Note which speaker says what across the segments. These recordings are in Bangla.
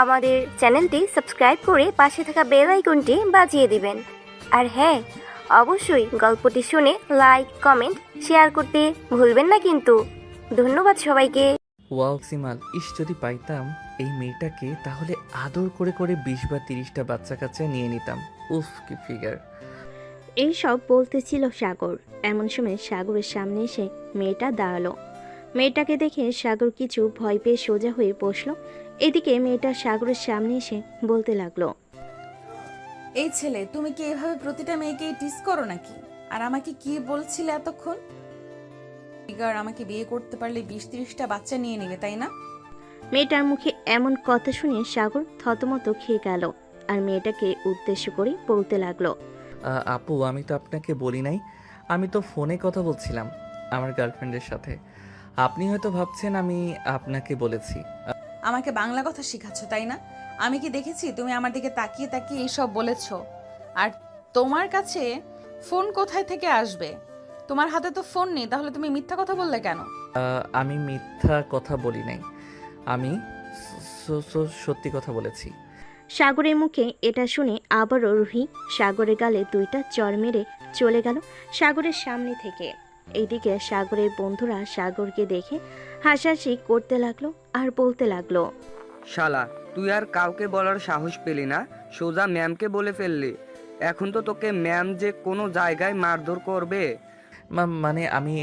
Speaker 1: আমাদের চ্যানেলটি সাবস্ক্রাইব করে পাশে থাকা বেল আইকনটি বাজিয়ে দিবেন। আর হ্যাঁ, অবশ্যই গল্পটি শুনে লাইক, কমেন্ট, শেয়ার করতে ভুলবেন না কিন্তু। ধন্যবাদ সবাইকে।
Speaker 2: ওয়াও সিমাল, যদি পাইতাম এই মেয়েটাকে, তাহলে আদর করে করে 20 বা 30টা বাচ্চা কাচ্চা নিয়ে নিতাম। উফ, কি ফিগার।
Speaker 3: এই সব বলতেছিল সাগর। এমন সময় সাগরের সামনে এসে মেয়েটা দাঁড়ালো। মেয়েটাকে দেখে সাগর কিছু ভয় পেয়ে সোজা হয়ে বসলো। এদিকে মেয়েটা সাগরের সামনে এসে বলতে লাগলো,
Speaker 4: এই ছেলে, তুমি কি এভাবে প্রতিটা মেয়েকে টিস করো নাকি? আর আমাকে কি বলছিলে এতক্ষণ? ফিগার, আমাকে বিয়ে করতে পারলে 20-30টা বাচ্চা নিয়ে নিবে, তাই না?
Speaker 3: মেয়েটার মুখে এমন কথা শুনে সাগর থতমত খেয়ে গেল আর মেয়েটাকে উদ্দেশ্য করে বলতে লাগলো,
Speaker 2: আপু, আমি তো আপনাকে বলি নাই, আমি তো ফোনে কথা বলছিলাম আমার গার্লফ্রেন্ডের সাথে। আপনি হয়তো ভাবছেন আমি আপনাকে বলেছি।
Speaker 4: আমাকে বাংলা কথা শিখাচ্ছ, তাই না? আমি কি দেখেছি তুমি আমার দিকে তাকিয়ে তাকিয়ে এইসব বলেছো? আর তোমার কাছে ফোন কোথায় থেকে আসবে? তোমার হাতে তো ফোন নেই, তাহলে তুমি মিথ্যা কথা বললে কেন?
Speaker 2: আমি মিথ্যা কথা বলি নাই, আমি সত্যি কথা বলেছি।
Speaker 3: সাগরের মুখে এটা শুনে আবারও রুহি সাগরের গালে 2টা চড় মেরে চলে গেল সাগরের সামনে থেকে। এইদিকে সাগরের বন্ধুরা সাগরকে দেখে হাসাহাসি করতে লাগলো আর বলতে লাগলো,
Speaker 5: শালা, তুই আর কাউকে বলার সাহস পেলি না, সোজা ম্যামকে বলে ফেললি। এখন তো তোকে ম্যাম যে কোনো জায়গায় মারধর করবে।
Speaker 2: মানে আমি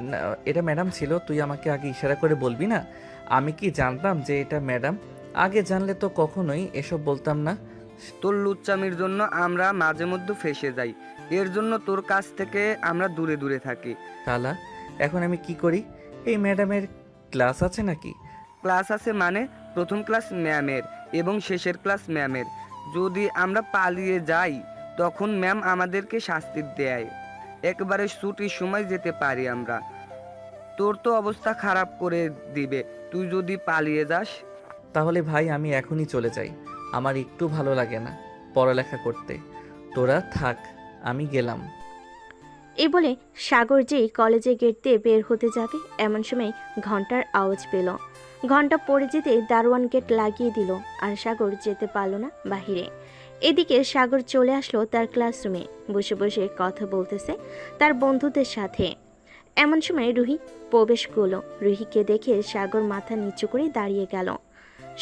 Speaker 2: না, এটা ম্যাডাম ছিল, তুই আমাকে আগে ইশারা করে বলবি না? আমি কি জানতাম যে এটা ম্যাডাম? আগে জানলে তো কখনোই এসব বলতাম না।
Speaker 5: তোর লুচ্চামির জন্য আমরা মাঝে মধ্যে ফেঁসে যাই, এর জন্য তোর কাছ থেকে আমরা দূরে দূরে থাকি।
Speaker 2: শালা, এখন আমি কি করি? এই ম্যাডামের ক্লাস আছে নাকি?
Speaker 5: ক্লাস আছে মানে? প্রথম ক্লাস ম্যামের এবং শেষের ক্লাস ম্যামের। যদি আমরা পালিয়ে যাই তখন ম্যাম আমাদেরকে শাস্তি দেয়। একবারে ছুটির সময় যেতে পারি আমরা। তোর তো অবস্থা খারাপ করে দিবে তুই যদি পালিয়ে যাস।
Speaker 2: তাহলে ভাই আমি এখনই চলে যাই, আমার একটু ভালো লাগে না পড়ালেখা করতে। তোরা থাক, আমি গেলাম।
Speaker 3: এই বলে সাগর যেই কলেজে গেট দিয়ে বের হতে যাবে এমন সময় ঘন্টার আওয়াজ পেল। ঘন্টা পড়ে যেতে দারোয়ান গেট লাগিয়ে দিল আর সাগর যেতে পারল না বাহিরে। এদিকে সাগর চলে আসলো তার ক্লাসরুমে, বসে বসে কথা বলতেছে তার বন্ধুদের সাথে। এমন সময় রুহি প্রবেশ করলো। রুহিকে দেখে সাগর মাথা নিচু করে দাঁড়িয়ে গেল।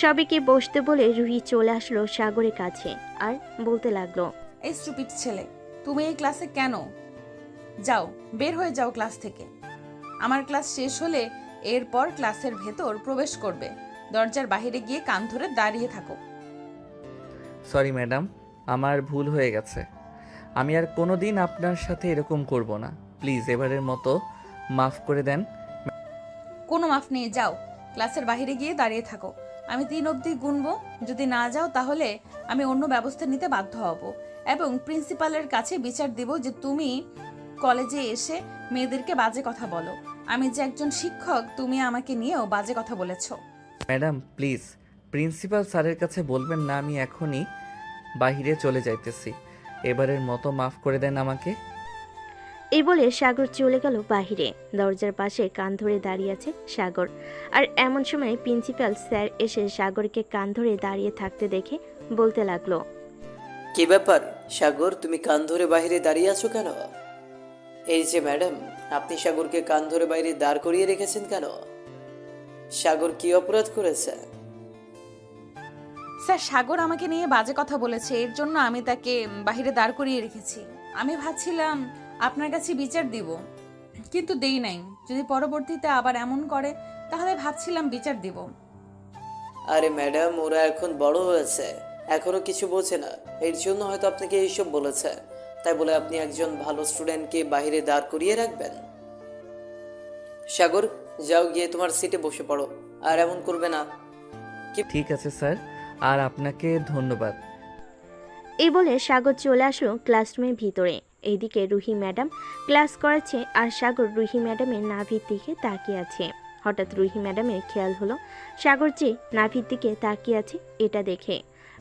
Speaker 3: সবাইকে বসতে বলে রুহি চলে আসলো সাগরের কাছে আর বলতে লাগলো,
Speaker 4: এই স্টুপিড ছেলে, তুমি এই ক্লাসে কেন? যাও, বের হয়ে যাও ক্লাস থেকে। আমার ক্লাস শেষ হলে এরপর ক্লাসের ভেতর প্রবেশ করবে। দরজার বাইরে গিয়ে কান ধরে দাঁড়িয়ে থাকো।
Speaker 2: সরি ম্যাডাম, আমার ভুল হয়ে গেছে। আমি আর কোনো দিন আপনার সাথে এরকম করব না। প্লিজ এবারের মতো মাফ করে দেন।
Speaker 4: কোনো মাফ নেই, যাও ক্লাসের বাইরে গিয়ে দাঁড়িয়ে থাকো। আমি 3 অবধি গুনবো, যদি না যাও তাহলে আমি অন্য ব্যবস্থা নিতে বাধ্য হব এবং প্রিন্সিপালের কাছে বিচার দিব যে তুমি কলেজে এসে মেয়েদেরকে বাজে কথা বলো। আমি যে একজন শিক্ষক, তুমি আমাকে নিয়েও বাজে কথা বলেছো।
Speaker 2: ম্যাডাম প্লিজ, প্রিন্সিপাল স্যারের কাছে বলবেন না, আমি এখনই বাইরে চলে যাইতেছি। এবারের মতো মাফ করে দেন আমাকে।
Speaker 3: এই বলে সাগর চলে গেল বাহিরে। দরজার পাশে কান ধরে দাঁড়িয়ে আছে সাগর। আর এমন সময় প্রিন্সিপাল স্যার এসে সাগরকে কান ধরে দাঁড়িয়ে থাকতে দেখে বলতে লাগলো,
Speaker 6: কি ব্যাপার সাগর, তুমি কান ধরে বাইরে দাঁড়িয়ে আছো কেন? এই যে ম্যাডাম, আপনি সাগরকে কান ধরে বাইরে দাঁড় করিয়ে রেখেছেন কেন? সাগর কি অপরাধ করেছে?
Speaker 4: স্যার, সাগর আমাকে নিয়ে বাজে কথা বলেছে, এর জন্য আমি তাকে বাইরে দাঁড় করিয়ে রেখেছি। আমি ভাবছিলাম আপনার কাছে বিচার দিব, কিন্তু দেই নাই। যদি পরবর্তীতে আবার এমন করে তাহলে ভাবছিলাম বিচার দিব।
Speaker 6: আরে ম্যাডাম, ওরা এখন বড় হয়েছে, এখনো কিছু বোঝে না, এর জন্য হয়তো আপনাকে এইসব বলেছে। তাই বলে আপনি একজন ভালো স্টুডেন্টকে বাইরে দাঁড় করিয়ে রাখবেন? সাগর, যাও গিয়ে তোমার সিটে বসে পড়ো, আর এমন করবে না।
Speaker 2: ঠিক আছে স্যার, আর আপনাকে ধন্যবাদ।
Speaker 3: এই বলে সাগর চলে আসলো ক্লাসরুমের ভিতরে। এইদিকে রুহি ম্যাডাম ক্লাস করাচ্ছে আর সাগর রুহি ম্যাডামের নাভির দিকে তাকিয়ে আছে। হঠাৎ রুহি ম্যাডামের খেয়াল হলো সাগর যে নাভির দিকে তাকিয়ে আছে এটা দেখে।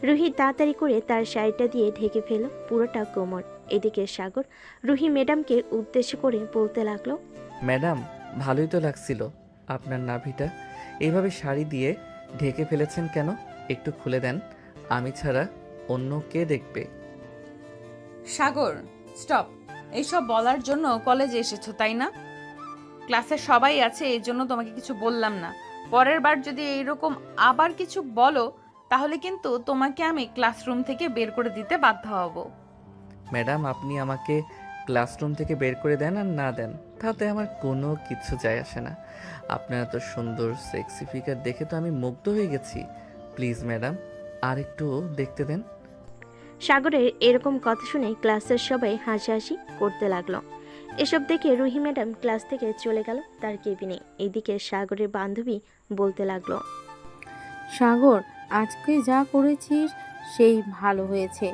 Speaker 3: রুহি তাড়াতাড়ি করে তার শাড়িটা দিয়ে ঢেকে ফেল পুরোটা কোমর। এদিকে সাগর রুহি ম্যাডামকে উদ্দেশ্য করে বলতে লাগলো,
Speaker 2: ম্যাডাম, ভালোই তো লাগছিল আপনার নাভিটা। এইভাবে শাড়ি দিয়ে ঢেকে ফেলেছেন কেন? একটু খুলে দেন, আমি ছাড়া অন্য কে দেখবে?
Speaker 4: সাগর, স্টপ। এইসব বলার জন্য কলেজে এসেছো তাই না? ক্লাসে সবাই আছে, এই জন্য তোমাকে কিছু বললাম না। পরের বার যদি এইরকম আবার কিছু বলো, তাহলে কিন্তু তোমাকে আমি ক্লাসরুম থেকে বের করে দিতে বাধ্য হব।
Speaker 2: ম্যাডাম, আপনি আমাকে ক্লাসরুম থেকে বের করে দেন আর না দেন, তাতে আমার কোনো কিছু যায় আসে না। আপনার এত সুন্দর সেক্সি ফিগার দেখে তো আমি মুগ্ধ হয়ে গেছি। প্লিজ ম্যাডাম, আর একটু দেখতে দেন।
Speaker 3: সাগরের এরকম কথা শুনে ক্লাসের সবাই হাসাহাসি করতে লাগলো। এসব দেখে রুহি ম্যাডাম ক্লাস থেকে চলে গেল তার কেবিনে। এদিকে সাগরের বান্ধবী বলতে লাগলো,
Speaker 7: সাগর, আজকে যা করেছিস সেই ভালো হয়েছে।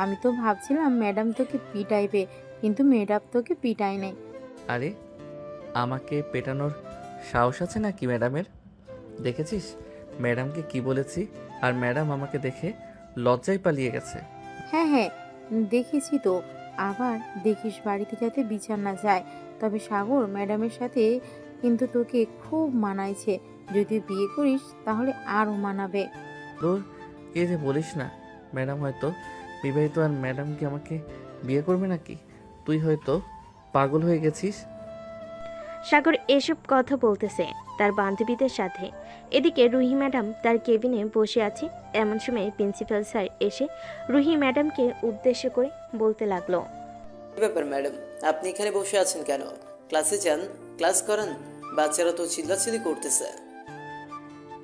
Speaker 7: আমি তো ভাবছিলাম ম্যাডাম তোকে পিটাইবে, কিন্তু ম্যাডাম তোকে পিটায় নাই।
Speaker 2: আরে, আমাকে পেটানোর সাহস আছে নাকি ম্যাডামের? দেখেছিস ম্যাডামকে কি বলেছি, আর ম্যাডাম আমাকে দেখে লজ্জায় পালিয়ে গেছে।
Speaker 7: হ্যাঁ হ্যাঁ, দেখেছি তো। আবার দেখিস বাড়িতে যাতে বিচার না যায়। তবে সাগর, ম্যাডামের সাথে কিন্তু তোকে খুব মানাইছে। যদি বিয়ে করিস তাহলে আরও মানাবে।
Speaker 2: তোর কে যে বলিস না, ম্যাডাম হয়তো বিবাহিত আর ম্যাডাম কি আমাকে বিয়ে করবে নাকি? তুই হয়তো পাগল হয়ে গেছিস।
Speaker 3: সাগর এসব কথা বলতেছে তার বান্ধবীদের সাথে। এদিকে রুহি ম্যাডাম তার কেবিনে বসে আছে। এমন সময় প্রিন্সিপাল স্যার এসে রুহি ম্যাডামকে উদ্দেশ্য করে বলতে লাগলো,
Speaker 6: কি ব্যাপার ম্যাডাম, আপনি এখানে বসে আছেন কেন? ক্লাসে যান, ক্লাস করান। বাচ্চারা তো চিল্লাচিল্লি করতেছে।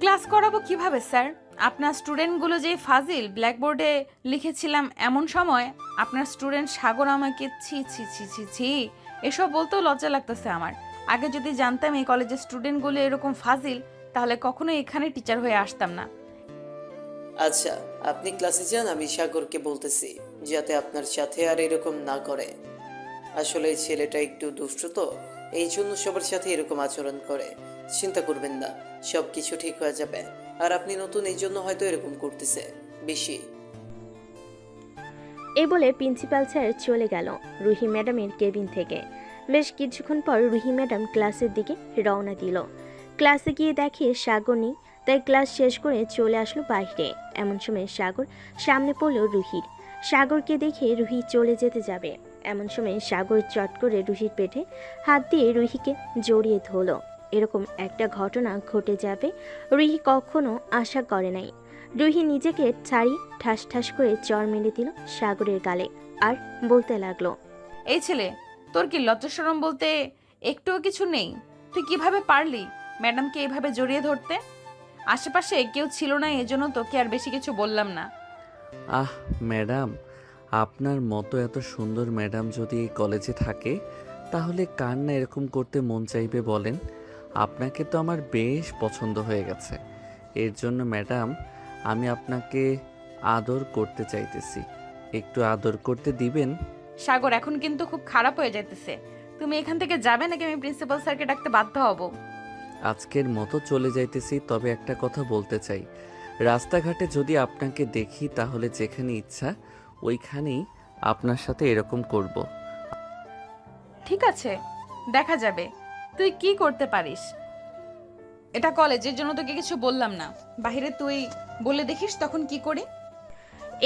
Speaker 4: ক্লাস করাবো কিভাবে স্যার? আপনার স্টুডেন্টগুলো যে ফাজিল, ব্ল্যাকবোর্ডে লিখেছিলাম এমন সময় আপনার স্টুডেন্ট সাগর আমাকে ছি ছি ছি ছি ছি এসব বলতেও লজ্জা লাগতেছে আমার। আগে যদি জানতাম এই কলেজের স্টুডেন্টগুলো এরকম ফাজিল, তাহলে কখনো এখানে টিচার হয়ে আসতাম না।
Speaker 6: আচ্ছা, আপনি ক্লাসে যান, আমি সাগরকে বলতেছি যাতে আপনার সাথে আর এরকম না করে। আসলে এই ছেলেটা একটু দুষ্ট তো, এই জন্য সবার সাথে এরকম আচরণ করে। চিন্তা করবেন না, সব কিছু ঠিক হয়ে যাবে। আর আপনি নতুন, এই জন্য হয়তো এরকম করতেছে বেশি।
Speaker 3: এই বলে প্রিন্সিপাল স্যার চলে গেল রুহি ম্যাডামের কেবিন থেকে। বেশ কিছুক্ষণ পর রুহি ম্যাডাম ক্লাসের দিকে রওনা দিল। ক্লাসে গিয়ে দেখে সাগর নেই, তাই ক্লাস শেষ করে চলে আসলো বাইরে। এমন সময় সাগর সামনে পড়ল রুহির। সাগরকে দেখে রুহি চলে যেতে যাবে, এমন সময় সাগর চট করে রুহির পেটে হাত দিয়ে রুহিকে জড়িয়ে ধরল। এরকম একটা ঘটনা ঘটে যাবে রুহি কখনো আশা করে নাই। রুহি নিজেকে ছাড়িয়ে ঠাস ঠাস করে চর মেরে দিল সাগরের গালে, আর বলতে লাগলো,
Speaker 4: এই ছেলে, তোর কি লজ্জা শরম বলতে একটুও কিছু নেই? তুই কিভাবে পারলি ম্যাডামকে এইভাবে জড়িয়ে ধরতে? আশেপাশে কেউ ছিল না, এজন্য তোকে আর বেশি কিছু বললাম না।
Speaker 2: আহ ম্যাডাম, আপনার মতো এত সুন্দর ম্যাডাম যদি এই কলেজে থাকে, তাহলে কার না এরকম করতে মন চাইবে বলেন? আপনাকে তো আমার বেশ পছন্দ হয়ে গেছে। এর জন্য ম্যাডাম, আমি আপনাকে আদর করতে চাইতেছি। একটু আদর করতে দিবেন?
Speaker 4: সাগর, এখন কিন্তু খুব খারাপ হয়ে যাইতেছে। তুমি এখান থেকে যাবে নাকি আমি প্রিন্সিপাল স্যারকে ডাকতে বাধ্য হব?
Speaker 2: আজকের মতো চলে যাইতেছি, তবে একটা কথা বলতে চাই। রাস্তাঘাটে যদি আপনাকে দেখি, তাহলে যেখানে ইচ্ছা ওইখানেই আপনার সাথে এরকম করব।
Speaker 4: ঠিক আছে, দেখা যাবে তুই কি করতে পারিস। এটা কলেজের জন্য তোকে কিছু বললাম না, বাইরে তুই বলে দেখিস তখন কি করি।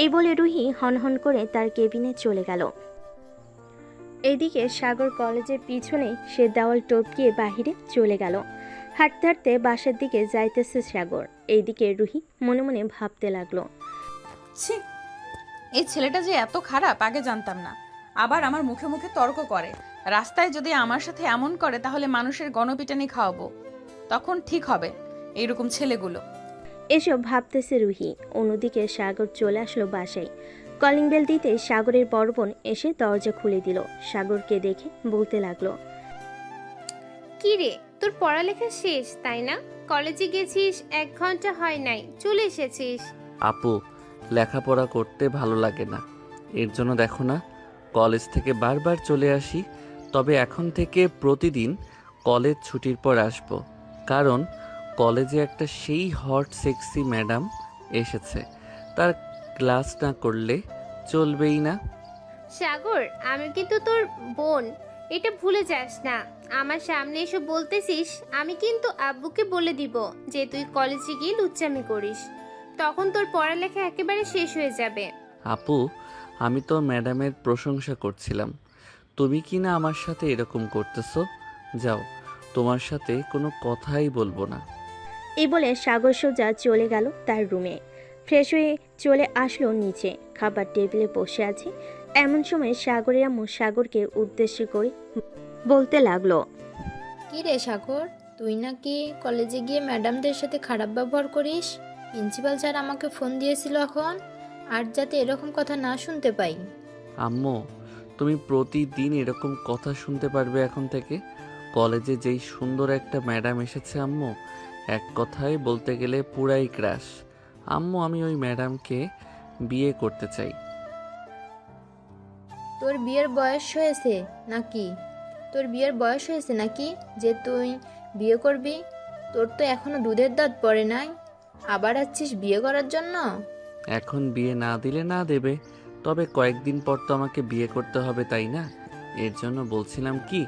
Speaker 3: এই বলে রুহি হনহন করে তার কেবিনে চলে গেল। এইদিকে সাগর কলেজের পিছনে সে দেওয়াল টপকিয়ে বাহিরে চলে গেল। হাঁটতে হাঁটতে বাসার দিকে যাইতেছে সাগর। এইদিকে রুহি মনে মনে ভাবতে লাগলো,
Speaker 4: ছি, এই ছেলেটা যে এত খারাপ আগে জানতাম না। আবার আমার মুখে মুখে তর্ক করে। রাস্তায় যদি আমার সাথে এমন করে তাহলে মানুষের গণপিটানি খাওয়াবো, তখন ঠিক হবে এইরকম ছেলেগুলো।
Speaker 3: এসব ভাবতেছে রুহি। অন্যদিকে সাগর চলে আসলো বাসায়। কলিং বেল দিতে সাগরের বড় বোন এসে দরজা খুলে দিল। সাগরকে দেখে বলতে লাগলো,
Speaker 8: কি রে, তোর পড়ালেখা শেষ তাই না? কলেজে গেছিস 1 ঘন্টা হয় নাই, চলে এসেছিস।
Speaker 2: আপু, লেখাপড়া করতে ভালো লাগে না, এর জন্য দেখো না কলেজ থেকে বারবার চলে আসি। তবে এখন থেকে প্রতিদিন কলেজ ছুটির পর আসব, কারণ কলেজে একটা সেই হট সেক্সি ম্যাডাম এসেছে, তার ক্লাস না করলে চলবেই না।
Speaker 8: সাগর, আমি কিন্তু তোর বোন, এটা ভুলে যাস না। আমার সামনে এসে বলতেছিস, আমি কিন্তু আব্বুকে বলে দিব যে তুই কলেজে গিয়ে লুচ্চামি করিস। তখন তোর পড়ালেখা একেবারে শেষ হয়ে যাবে।
Speaker 2: আপু, আমি তো ম্যাডামের প্রশংসা করছিলাম। তুমি কি না আমার সাথে এরকম করতেছো? যাও, তোমার সাথে কোনো কথাই বলবো না।
Speaker 3: এই বলে সাগর সোজা চলে গেল তার রুমে। ফ্রেশ হয়ে চলে আসলো নিচে, খাবার টেবিলে বসে আছে। এমন সময় সাগরের আম্মু সাগরকে উদ্দেশ্য করে বলতে লাগলো,
Speaker 9: কি রে সাগর, তুই নাকি কলেজে গিয়ে ম্যাডামদের সাথে খারাপ ব্যবহার করিস? প্রিন্সিপাল স্যার আমাকে ফোন দিয়েছিল এখন, আর যাতে এরকম কথা না শুনতে পাই।
Speaker 2: আম্মু, তুমি প্রতিদিন এরকম কথা শুনতে পারবে এখন থেকে? কলেজে যেই সুন্দর একটা ম্যাডাম এসেছে আম্মু, এক কথায় বলতে গেলে পুরাই ক্রাশ। আম্মু, আমি ওই ম্যাডামকে বিয়ে করতে চাই।
Speaker 9: তোর বিয়ের বয়স হয়েছে নাকি? তোর বিয়ের বয়স হয়েছে নাকি যে তুই বিয়ে করবি? তোর তো এখনো দুধের দাঁত পড়ে নাই, আবার আছিস বিয়ে করার জন্য?
Speaker 2: এখন বিয়ে না দিলে না দেবে, তবে কয়েকদিন পর তো আমাকে বিয়ে করতে হবে, তাই না? এর জন্য বলছিলাম কি,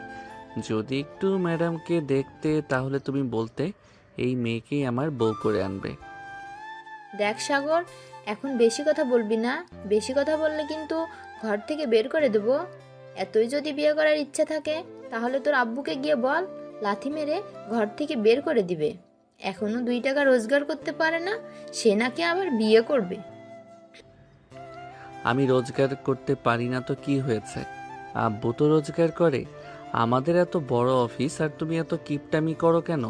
Speaker 2: যদি একটু ম্যাডামকে দেখতে তাহলে তুমি বলতে এই মেয়েকেই আমার বউ করে আনবে।
Speaker 9: দেখ সাগর, এখন বেশি কথা বলবি না, বেশি কথা বললে কিন্তু ঘর থেকে বের করে দেবো। এতই যদি বিয়ে করার ইচ্ছা থাকে তাহলে তোর আব্বুকে গিয়ে বল, লাথি মেরে ঘর থেকে বের করে দিবে। এখনো 2 টাকা রোজগার করতে পারে না, সে নাকি আবার বিয়ে করবে।
Speaker 2: আমি রোজগার করতে পারি না তো কি হয়েছে? আব্বু তো রোজগার করে। আমাদের এত বড় অফিস আর তুমি এত কিপটামি করো কেন?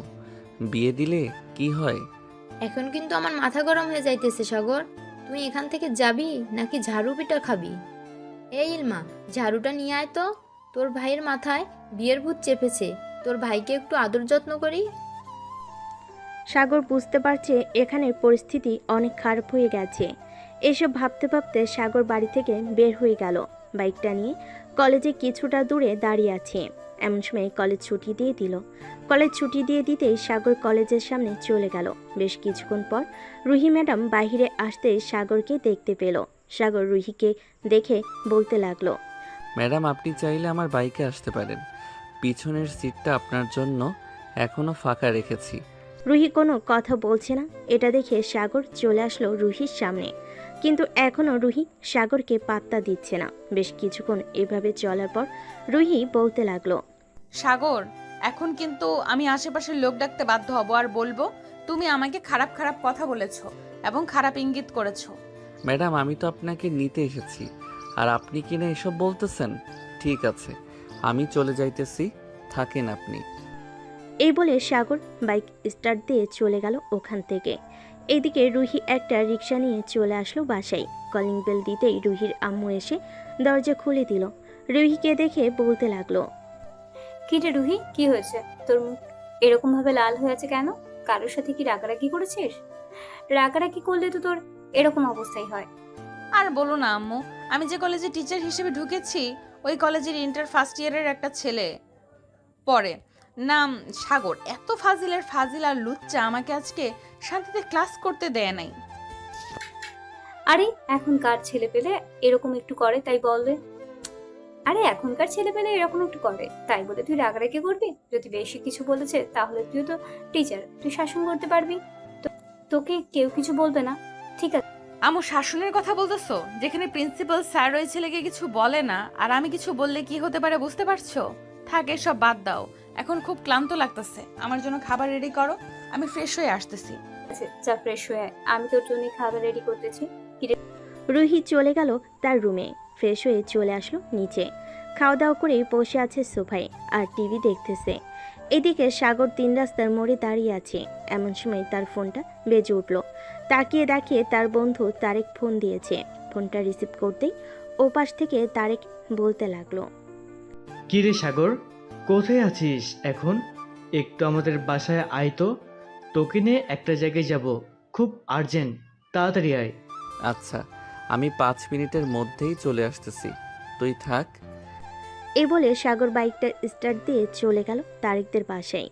Speaker 2: বিয়ে দিলে কি হয়?
Speaker 9: এখন কিন্তু আমার মাথা গরম হয়ে যাইতেছে সাগর, তুই এখান থেকে যাবি নাকি ঝাড়ু পিটা খাবি? এই ইলমা, ঝাড়ুটা নিয়ে আয় তো, তোর ভাইয়ের মাথায় বিয়ের ভূত চেপেছে, তোর ভাইকে একটু আদর যত্ন করি।
Speaker 3: সাগর বুঝতে পারছে এখানের পরিস্থিতি অনেক খারাপ হয়ে গেছে। এসব ভাবতে ভাবতে সাগর বাড়ি থেকে বের হয়ে গেল। বাইকটা নিয়ে কলেজে কিছুটা দূরে দাঁড়িয়ে আছে। এমন সময় কলেজ ছুটি দিয়ে দিল। কলেজ ছুটি দিয়ে দিতেই সাগর কলেজের সামনে চলে গেল। বেশ কিছুক্ষণ পর রুহি ম্যাডাম বাইরে আসতে সাগরকে দেখতে পেল। সাগর রুহিকে দেখে বলতে লাগলো,
Speaker 2: ম্যাডাম, আপনি চাইলে আমার বাইকে আসতে পারেন। পিছনের সিটটা আপনার জন্য এখনো ফাঁকা রেখেছি।
Speaker 3: রুহি কোনো কথা বলছে না। এটা দেখে সাগর চলে আসলো রুহির সামনে, কিন্তু এখনও রুহি সাগরকে পাত্তা দিচ্ছে না। বেশ কিছুক্ষণ এভাবে চলার পর রুহি বলতে লাগলো,
Speaker 4: সাগর, এখন কিন্তু আমি আশেপাশের লোক ডাকতে বাধ্য হব আর বলবো তুমি আমাকে খারাপ খারাপ কথা বলেছো এবং খারাপ ইঙ্গিত করেছো।
Speaker 2: ম্যাডাম, আমি তো আপনাকে নিতে এসেছি, আর আপনি কিনা এসব বলতেছেন? ঠিক আছে, আমি চলে যাইতেছি, থাকেন আপনি।
Speaker 3: এই বলে সাগর বাইক স্টার্ট দিয়ে চলে গেল ওখান থেকে। এদিকে রুহি একটা রিক্সা নিয়ে চলে আসলো বাসায়। কলিং বেল দিতেই রুহির আম্মু এসে দরজা খুলে দিল। রুহিকে দেখে বলতে লাগলো,
Speaker 10: কি রে রুহি, কি হয়েছে? তোর মুখ এরকম ভাবে লাল হয়ে আছে কেন? কারোর সাথে কি রাগারাগি করেছিস? রাগারাগি করলে তো তোর এরকম অবস্থাই হয়।
Speaker 4: আর বলো না আম্মু, আমি যে কলেজে টিচার হিসেবে ঢুকেছি ওই কলেজের ইন্টার ফার্স্ট ইয়ারের একটা ছেলে পড়ে, নাম সাগর। এত ফাজিলের ফাজিল আর লুচ্চা আমাকে আজকে শান্তিতে ক্লাস করতে দেয় নাই।
Speaker 10: আরে এখনকার ছেলে পেলে এরকম একটু করে তাই বললে? আরে এখনকার ছেলে পেলে এরকম একটু করে তাই বলে তুই রাগারাগি করবি? যদি বেশি কিছু বলেছে তাহলে তুই তো টিচার, তুই শাসন করতে পারবি, তোকে কেউ কিছু বলবে না, ঠিক আছে?
Speaker 4: আম্মু, শাসনের কথা বলতেছো? যেখানে প্রিন্সিপাল স্যার ওই ছেলেকে কিছু বলে না, আর আমি কিছু বললে কি হতে পারে বুঝতে পারছো? থাক, এসব বাদ দাও। এখন খুব ক্লান্ত লাগতেছে, আমার জন্য খাবার রেডি করো, আমি ফ্রেশ হয়ে আসতেছি।
Speaker 10: যা ফ্রেশ হয়ে আয়, আমি তোর জন্য খাবার রেডি করতেছি।
Speaker 3: রুহি চলে গেল তার রুমে। ফ্রেশ হয়ে চলে আসলো নিচে। খাওয়া দাওয়া করে বসে আছে সোফায় আর টিভি দেখতেছে। এদিকে সাগর 3 রাস্তার মোড়ে দাঁড়িয়ে আছে। এমন সময় তার ফোনটা বেজে উঠল। তাকিয়ে দেখে তার বন্ধু তারেক ফোন দিয়েছে। ফোনটা রিসিভ করতেই ওপাশ থেকে তারেক বলতে লাগলো,
Speaker 11: কি রে সাগর, কোথায় আছিস এখন? একটু আমাদের বাসায় আয় তো, তোকে নিয়ে একটা জায়গায় যাব, খুব আর্জেন্ট, তাড়াতাড়ি আয়।
Speaker 2: আচ্ছা, আমি 5 মিনিটের মধ্যেই চলে আসতেছি, তুই থাক।
Speaker 3: এই বলে সাগর বাইকটা স্টার্ট দিয়ে চলে গেল তারেকদের বাসায়।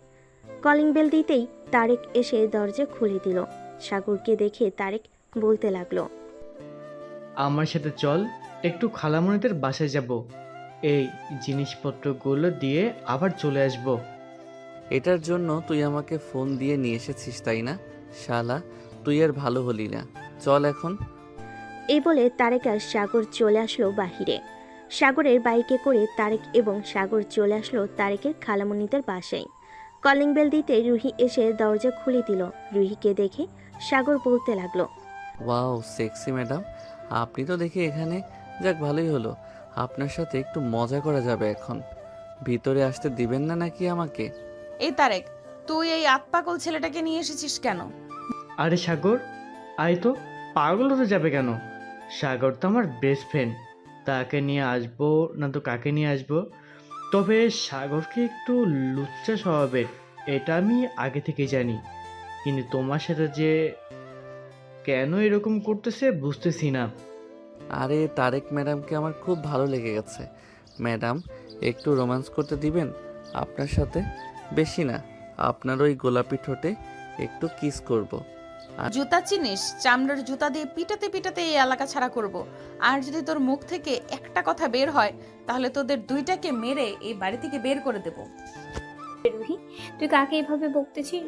Speaker 3: কলিং বেল দিতেই তারেক এসে দরজা খুলে দিল। সাগরকে দেখে তারেক বলতে লাগলো,
Speaker 11: আমার সাথে চল, একটু খালামণিদের বাসায় যাব, এই জিনিসপত্রগুলো দিয়ে আবার চলে আসব।
Speaker 2: এটার জন্য তুই আমাকে ফোন দিয়ে নিয়ে এসেছিস, তাই না? শালা, তুই আর ভালো হলি না, চল এখন।
Speaker 3: এই বলে তারেক আর সাগর চলে আসলো বাহিরে। সাগরের বাইকে করে তারেক এবং সাগর চলে আসলো তারেকের খালামণিদের বাসায়। কলিং বেল দিতে রুহি এসে দরজা খুলে দিল। রুহিকে দেখে সাগর বলতে লাগলো,
Speaker 2: ওয়াও সেক্সি ম্যাডাম, আপনি তো দেখি এখানে। যাক ভালোই হলো, আপনার সাথে একটু মজা করা যাবে এখন। ভিতরে আসতে দিবেন না নাকি আমাকে?
Speaker 4: এই তারেক, তুই এই আতপাগল ছেলেটাকে নিয়ে এসেছিস কেন?
Speaker 11: আরে সাগর, আয় তো। পাগল হতে যাবে কেন? সাগর তো আমার বেস্ট ফ্রেন্ড, তাকে নিয়ে আসবো না তো কাকে নিয়ে আসবো? তবে সাগরকে একটু লুচ্চা স্বভাবের, এটা আমি আগে থেকে জানি। কিন্তু তোমার সাথে যে কেন এরকম করতেছে বুঝতেছি না।
Speaker 2: আরে তারেক ম্যাডামকে আমার খুব ভালো লেগে গেছে। ম্যাডাম একটু রোম্যান্স করতে দিবেন আপনার সাথে? বেশি না, আপনার ওই গোলাপি ঠোঁটে একটু কিস করব।
Speaker 4: জুতা চিনিস? চামড়ার জুতা দিয়ে পিটাতে পিটাতে এই এলাকা ছাড়া করব। আর যদি তোর মুখ থেকে একটা কথা বের হয় তাহলে তোদের দুইটাকে মেরে এই বাড়ি থেকে বের করে দেব।
Speaker 10: রুহি, তুই কাকে এভাবে বকতেছিস?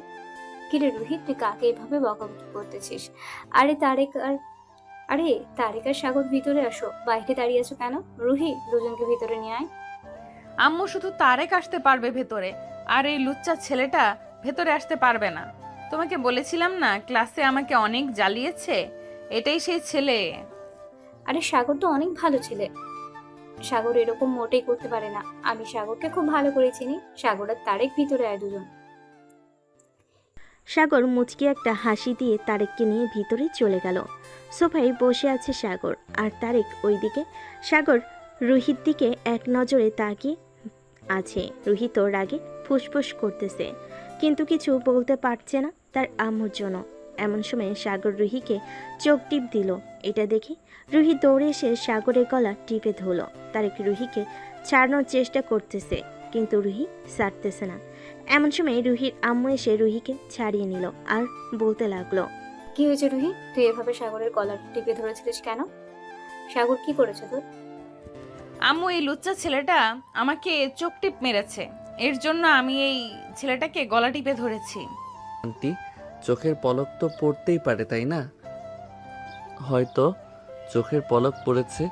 Speaker 10: কিরে রুহি, তুই কাকে এভাবে বকাবকি করতেছিস? আরে তারেক আর সাগর ভিতরে আসো। বাইরে দাঁড়িয়ে আছো কেন? রুহি, দুজনকে ভিতরে নিয়ে আয়।
Speaker 4: আম্মু শুধু তারেক আসতে পারবে ভেতরে, আর এই লুচ্চা ছেলেটা ভেতরে আসতে পারবে না। তোমাকে বলেছিলাম না ক্লাসে আমাকে অনেক জ্বালিয়েছে? এটাই সেই ছেলে।
Speaker 10: আরে সাগর তো অনেক ভালো ছেলে। সাগর এরকম মোটেই করতে পারে না। আমি সাগরকে খুব ভালো করে চিনি। সাগর আর তারেক ভিতরে আয় দুজন।
Speaker 3: সাগর মুচকি একটা হাসি দিয়ে তারেককে নিয়ে ভিতরে চলে গেল। সোফায় বসে আছে সাগর আর তারেক ওইদিকে। সাগর রুহির দিকে এক নজরে তাকিয়ে আছে। রুহি তো রাগে ফুসফুস করতেছে, কিন্তু কিছু বলতে পারছে না তার আম্মুর জন্য। এমন সময় সাগর রুহিকে চোখ টিপ দিল। এটা দেখে রুহি দৌড়ে এসে সাগরের গলা টিপে ধরল। তারেক রুহিকে ছাড়ানোর চেষ্টা করতেছে, কিন্তু রুহি ছাড়তেছে না। এমন সময় রুহির আম্মু এসে রুহিকে ছাড়িয়ে নিল আর বলতে লাগলো,
Speaker 10: কি হয়েছে রুহি? তুই এভাবে সাগরের কলার টিপে ধরেছিলিস কেন? সাগর কি করেছে তোর?
Speaker 4: আম্মু, এই লুচ্চা ছেলেটা আমাকে চোখ টিপ মেরেছে, এর জন্য আমি এই ছেলেটাকে গলা টিপে ধরেছি।
Speaker 2: আন্টি চোখের পলক তো পড়তেই পারে তাই না? হয়তো চোখের পলক পড়েছে,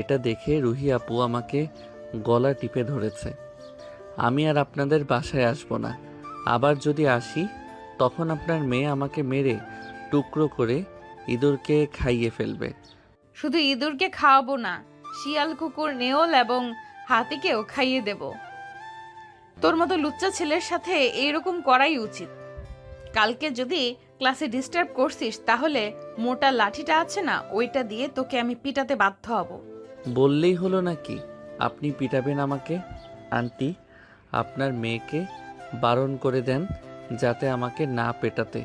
Speaker 2: এটা দেখে রুহি আপু আমাকে গলা টিপে ধরেছে। আমি আর আপনাদের বাসায় আসবো না। আবার যদি আসি তখন আপনার মেয়ে আমাকে মেরে টুকরো করে ইঁদুরকে খাইয়ে ফেলবে।
Speaker 4: শুধু ইঁদুরকে খাওয়াবো না, শিয়াল, কুকুর, নেওল এবং হাতিকেও খাইয়ে দেব। তোর মতো লুচ্চা ছেলের সাথে এইরকম করাই উচিত। কালকে যদি ক্লাসে ডিস্টার্ব করছিস তাহলে মোটা লাঠিটা আছে না, ওইটা দিয়ে তোকে আমি পিটাতে বাধ্য হব।
Speaker 2: বললেই হলো নাকি আপনি পিটাবেন আমাকে? আন্টি আপনার মেয়েকে বারণ করে দেন যাতে আমাকে না পেটাতে।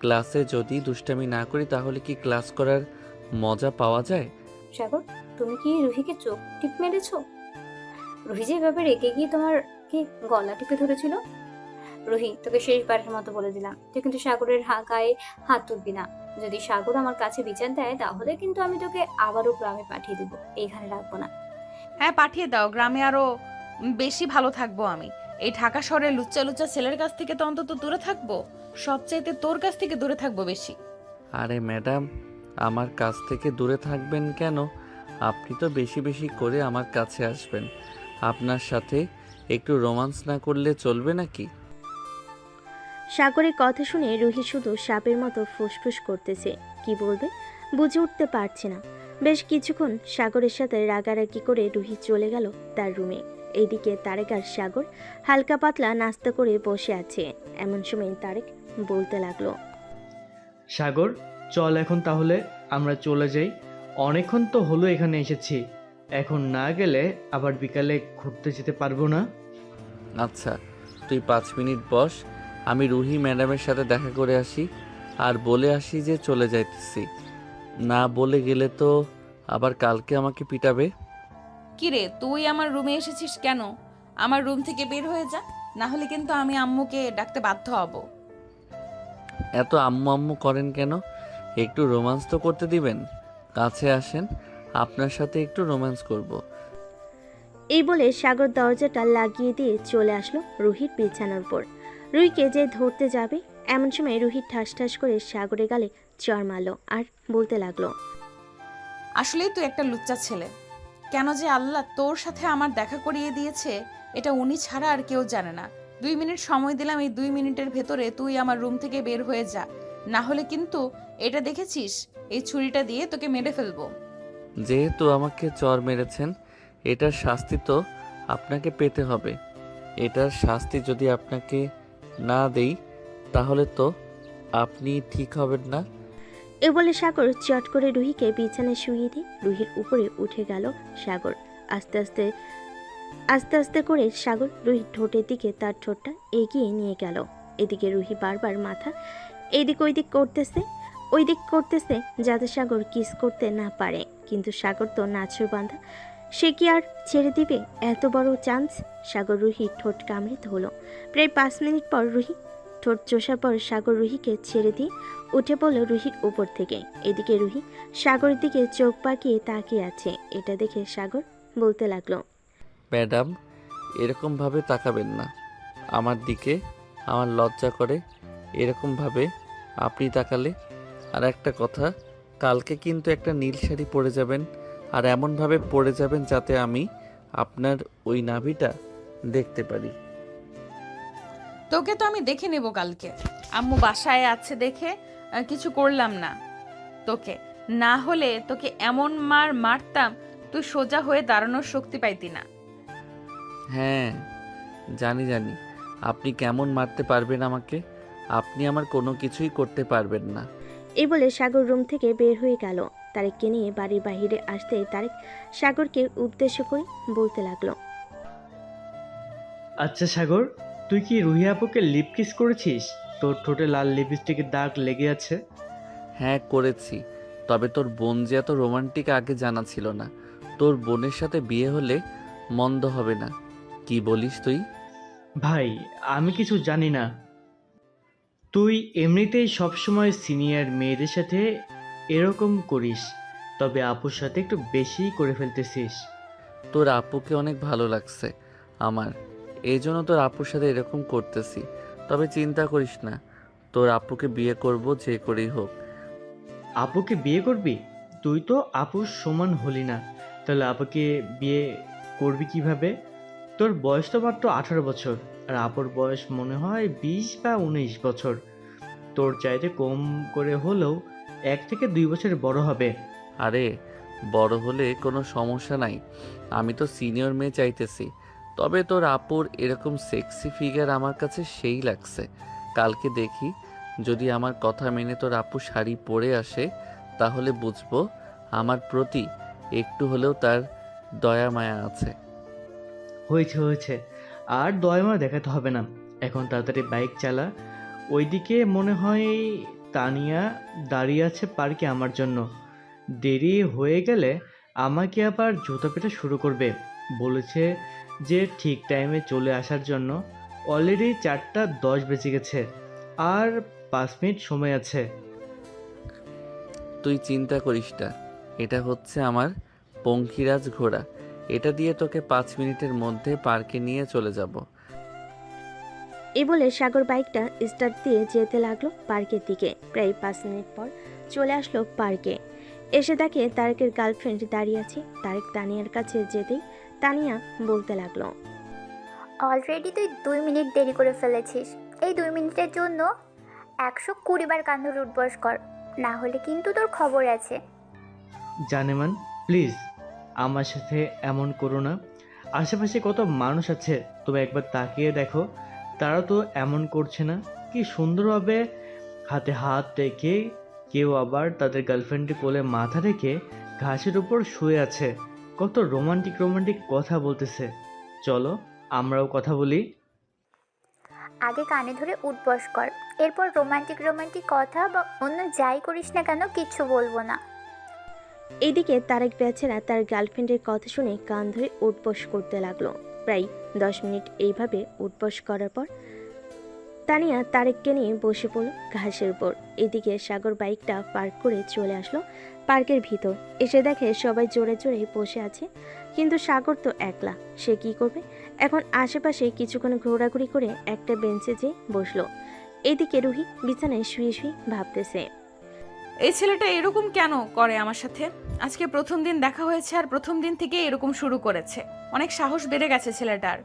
Speaker 2: ক্লাসে যদি দুষ্টামি না করি তাহলে কি ক্লাস করার মজা পাওয়া যায়?
Speaker 10: সাগর, তুমি কি রুহিকে চোখ টিপ মেরেছো? রুহি যেভাবে রেগে গিয়ে তোমার কি গলা টিপে ধরেছিল? রুহি, তোকে শেষবারের মতো বলে দিলাম, তুই কিন্তু সাগরের গায়ে হাত তুলবি না। যদি সাগর আমার কাছে বিচার দেয় তাহলে কিন্তু আমি তোকে আবারও গ্রামে পাঠিয়ে দেবো, এইখানে রাখবো না।
Speaker 4: হ্যাঁ পাঠিয়ে দাও, গ্রামে আরো বেশি ভালো থাকবো আমি। এই ঢাকা শহরে লুচ্চা লুচ্চা ছেলের কাছ থেকে তো অন্তত দূরে থাকবো, সবচাইতে তোর কাছ থেকে দূরে থাকবো বেশি।
Speaker 2: আরে ম্যাডাম আমার কাছ থেকে দূরে থাকবেন কেন? আপনি তো বেশি বেশি করে আমার কাছে আসবেন। আপনার সাথে একটু রোমান্স না করলে চলবে নাকি?
Speaker 3: সাগরের কথা শুনে রুহি শুধু সাপের মতো ফুসফুস করতেছে, কি বলবে বুঝে উঠতে পারছে না। বেশ কিছুক্ষণ সাগরের সাথে রাগারাগি করে রুহি চলে গেল তার রুমে। এইদিকে তারেক আর সাগর হালকা পাতলা নাস্তা করে বসে আছে। এমন সময় তারেক বলতে লাগলো,
Speaker 11: সাগর চল এখন তাহলে আমরা চলে যাই। অনেকক্ষণ তো হলো এখানে এসেছি, এখন না গেলে আবার বিকালে ঘুরতে যেতে পারবো না।
Speaker 2: আচ্ছা তুই 5 মিনিট বস, আমি রুহি ম্যাডামের সাথে দেখা করে আসি আর বলে আসি যে চলে যাইতেছি। না বলে গেলে তো আবার কালকে আমাকে পিটাবে।
Speaker 4: কিরে, তুই আমার রুমে এসেছিস কেন? আমার রুম থেকে বের হয়ে যা, না হলে কিন্তু আমি আম্মুকে ডাকতে বাধ্য হব।
Speaker 2: এত আম্মু আম্মু করেন কেন? একটু রোম্যান্স তো করতে দিবেন। কাছে আসেন, আপনার সাথে একটু রোম্যান্স করব।
Speaker 3: এই বলে সাগর দরজাটা লাগিয়ে দিয়ে চলে আসলো রুহির বিছানার উপর। রুহিকে যে ধরতে যাবে এমন সময় রুহি ঠাস ঠাস করে সাগরের গালে চর মারল আর বলতে লাগলো,
Speaker 4: আসলেই তুই একটা লুচ্চা ছেলে। কেন যে আল্লাহ তোর সাথে আমার দেখা করিয়ে দিয়েছে এটা উনি ছাড়া আর কেউ জানে না। 2 মিনিট সময় দিলাম, এই 2 মিনিটের ভেতরে তুই আমার রুম থেকে বের হয়ে যা, না হলে কিন্তু এটা দেখেছিস এই ছুরিটা দিয়ে তোকে মেরে ফেলবো।
Speaker 2: যেহেতু আমাকে চর মেরেছেন, এটার শাস্তি তো আপনাকে পেতে হবে। এটার শাস্তি যদি আপনাকে না দেই তাহলে তো আপনি ঠিক হবেন না।
Speaker 3: এ বলে সাগর চট করে রুহিকে বিছানায় শুইয়ে দিয়ে রুহির উপরে উঠে গেল সাগর। আস্তে আস্তে আস্তে আস্তে করে সাগর রুহির ঠোঁটের দিকে তার ঠোঁটটা এগিয়ে নিয়ে গেল। এদিকে রুহি বারবার মাথা এদিক ওইদিক করতেছে যাতে সাগর কিস করতে না পারে, কিন্তু সাগর তো নাছর বাঁধা, সে কি আর ছেড়ে দিবে এত বড় চান্স? সাগর রুহির ঠোঁট কামড়ে ধরল। প্রায় 5 মিনিট পর রুহি ঠোঁট চষার পর সাগর রুহিকে ছেড়ে দিয়ে উঠে পড়ল রুহির উপর থেকে। এদিকে রুহি সাগরের দিকে চোখ পাকিয়ে তাকিয়ে আছে। এটা দেখে সাগর বলতে লাগলো,
Speaker 2: ম্যাডাম, এরকমভাবে তাকাবেন না আমার দিকে, আমার লজ্জা করে এরকমভাবে আপনি তাকালে। আর একটা কথা, কালকে কিন্তু একটা নীল শাড়ি পরে যাবেন, আর এমনভাবে পরে যাবেন যাতে আমি আপনার ওই নাভিটা দেখতে পারি।
Speaker 4: তোকে তো আমি দেখে নেব কালকে। আম্মু বাসায় আছে দেখে কিছু করলাম না তোকে, না হলে তোকে এমন মার মারতাম তুই সোজা হয়ে দাঁড়ানোর শক্তি পাইতি না।
Speaker 2: হ্যাঁ জানি, আপনি কেমন মারতে পারবেন আমাকে। আপনি আমার কোনো কিছুই করতে পারবেন না।
Speaker 3: এই বলে সাগর রুম থেকে বের হয়ে গেল। তারেককে নিয়ে বাড়ির বাহিরে আসতে তারেক সাগরকে উদ্দেশ্য করে বলতে লাগলো,
Speaker 11: আচ্ছা সাগর, তুই কি রুহি আপুকে লিপ কিস করেছিস? তোর ঠোঁটে লাল লিপস্টিকের দাগ লেগে আছে।
Speaker 2: হ্যাঁ করেছি, তবে তোর বোন যে এত রোমান্টিক আগে জানা ছিল না। তোর বোনের সাথে বিয়ে হলে মন্দ হবে না। কি বলিস তুই?
Speaker 11: ভাই, আমি কিছু জানি না। তুই এমনিতেই সবসময় সিনিয়র মেয়েদের সাথে এরকম করিস, তবে আপুর সাথে একটু বেশিই করে ফেলতেছিস।
Speaker 2: তোর আপুকে অনেক ভালো লাগছে আমার, এই জন্য তোর আপুর সাথে এরকম করতেছি। তবে চিন্তা করিস না, তোর আপুকে বিয়ে করব যে করেই হোক।
Speaker 11: আপুকে বিয়ে করবি? তুই তো আপুর সমান হলি না, তাহলে আপুকে বিয়ে করবি কিভাবে? তোর বয়স তো মাত্র 18 বছর, আর আপুর বয়স মনে হয় 20 বা 19 বছর। তোর চাইতে কম করে হলেও 1 থেকে 2 বছর বড় হবে।
Speaker 2: আরে বড় হলে কোনো সমস্যা নাই, আমি তো সিনিয়র মেয়ে চাইতেছি। তবে তোর আপুর এরকম সেক্সি ফিগার আমার কাছে সেই লাগছে। কালকে দেখি যদি আমার কথা মেনে তোর আপু শাড়ি পরে আসে তাহলে বুঝবো আমার প্রতি একটু হলেও তার দয়া মায়া আছে।
Speaker 11: হয়েছে, আর দয়ামা দেখাতে হবে না। এখন তাড়াতাড়ি বাইক চালা। ওইদিকে মনে হয় তানিয়া দাঁড়িয়ে আছে পার্কে আমার জন্য। দেরি হয়ে গেলে আমাকে আবার জুতো পেটা শুরু করবে। বলেছে যে ঠিক টাইমে চলে আসার জন্য। অলরেডি 4:10 বেজে গেছে, আর 5 মিনিট সময় আছে।
Speaker 2: তুই চিন্তা করিস না, এটা হচ্ছে আমার পঙ্খিরাজ ঘোড়া। এটা দিয়ে তোকে 5 মিনিটের মধ্যে পার্কে নিয়ে চলে যাব।
Speaker 3: এই বলে সাগর বাইকটা স্টার্ট দিয়ে যেতে লাগলো পার্কের দিকে। প্রায় 5 মিনিট পর চলে আসলো পার্কে। এসে দেখে তারেকের গার্লফ্রেন্ড দাঁড়িয়ে আছে। তারেক তানিয়ার কাছে যেতেই তানিয়া বলতে লাগলো,
Speaker 12: অলরেডি তুই 2 মিনিট দেরি করে ফেলেছিস। এই 2 মিনিটের জন্য 120 বার কান ধরে উঠবস কর, না হলে কিন্তু তোর খবর আছে।
Speaker 11: জানেমান, প্লিজ আমার সাথে এমন করো না। আশেপাশে কত মানুষ আছে, তবে একবার তাকিয়ে দেখো, তারা তো এমন করছে না। কি সুন্দরভাবে হাতে হাত রেখে, কেউ আবার তাদের গার্লফ্রেন্ডের কোলে মাথা রেখে ঘাসের উপর শুয়ে আছে। কত রোমান্টিক কথা বলতেছে। চলো আমরাও কথা বলি।
Speaker 12: আগে কানে ধরে উঠবস কর, এরপর রোমান্টিক কথা বা অন্য যাই করিস না কেন কিচ্ছু বলবো না।
Speaker 3: এইদিকে তারেক বেচারা তার গার্লফ্রেন্ডের কথা শুনে কান ধরে উঠবস করতে লাগলো। প্রায় 10 মিনিট এইভাবে উঠবস করার পর তানিয়া তারেককে নিয়ে বসে পড়ল ঘাসের উপর। এদিকে সাগর বাইকটা পার্ক করে চলে আসলো পার্কের ভিতর। এসে দেখে সবাই জোরে জোরে বসে আছে, কিন্তু সাগর তো একলা। সে কি করবে এখন? আশেপাশে কিছুক্ষণ ঘোরাঘুরি করে একটা বেঞ্চে যেয়ে বসলো। এদিকে রুহি বিছানায় শুয়ে শুয়ে ভাবতেছে।
Speaker 4: এই ছেলেটা এরকম কেন করে আমার সাথে? আজকে প্রথম দিন দেখা হয়েছে আর প্রথম দিন থেকে এরকম শুরু করেছে। অনেক সাহস বেড়ে গেছে ছেলেটার।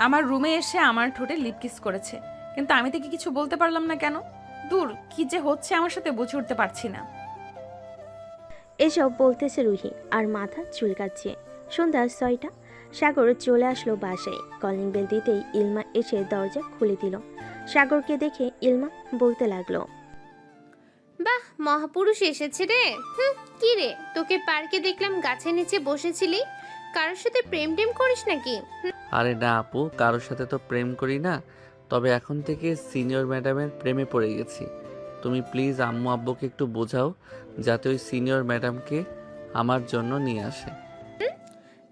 Speaker 4: আমার রুমে এসে আমার ঠোঁটে লিপ কিস করেছে, কিন্তু আমি থেকে কিছু বলতে পারলাম না কেন? দূর, কি যে হচ্ছে আমার সাথে বুঝে উঠতে পারছি না।
Speaker 3: এসব বলতেছে রুহি আর মাথা চুলকাচ্ছে। সন্ধ্যা 6টা। সাগর চলে আসলো বাসায়। কলিং বেল দিতেই ইলমা এসে দরজা খুলে দিল। সাগরকে দেখে ইলমা বলতে লাগলো,
Speaker 8: বাহ, মহাপুরুষ এসেছে রে। কি রে, তোকে পার্কে দেখলাম গাছের নিচে বসেছিলি, কারোর সাথে প্রেম টেম করিস নাকি?
Speaker 2: আরে না আপু, কারোর সাথে তো প্রেম করি না, তবে এখন থেকে সিনিয়র ম্যাডামের প্রেমে পড়ে গেছি। তুমি প্লিজ আম্মু আব্বুকে একটু বোঝাও যাতে ওই সিনিয়র ম্যাডামকে আমার জন্য নিয়ে আসে।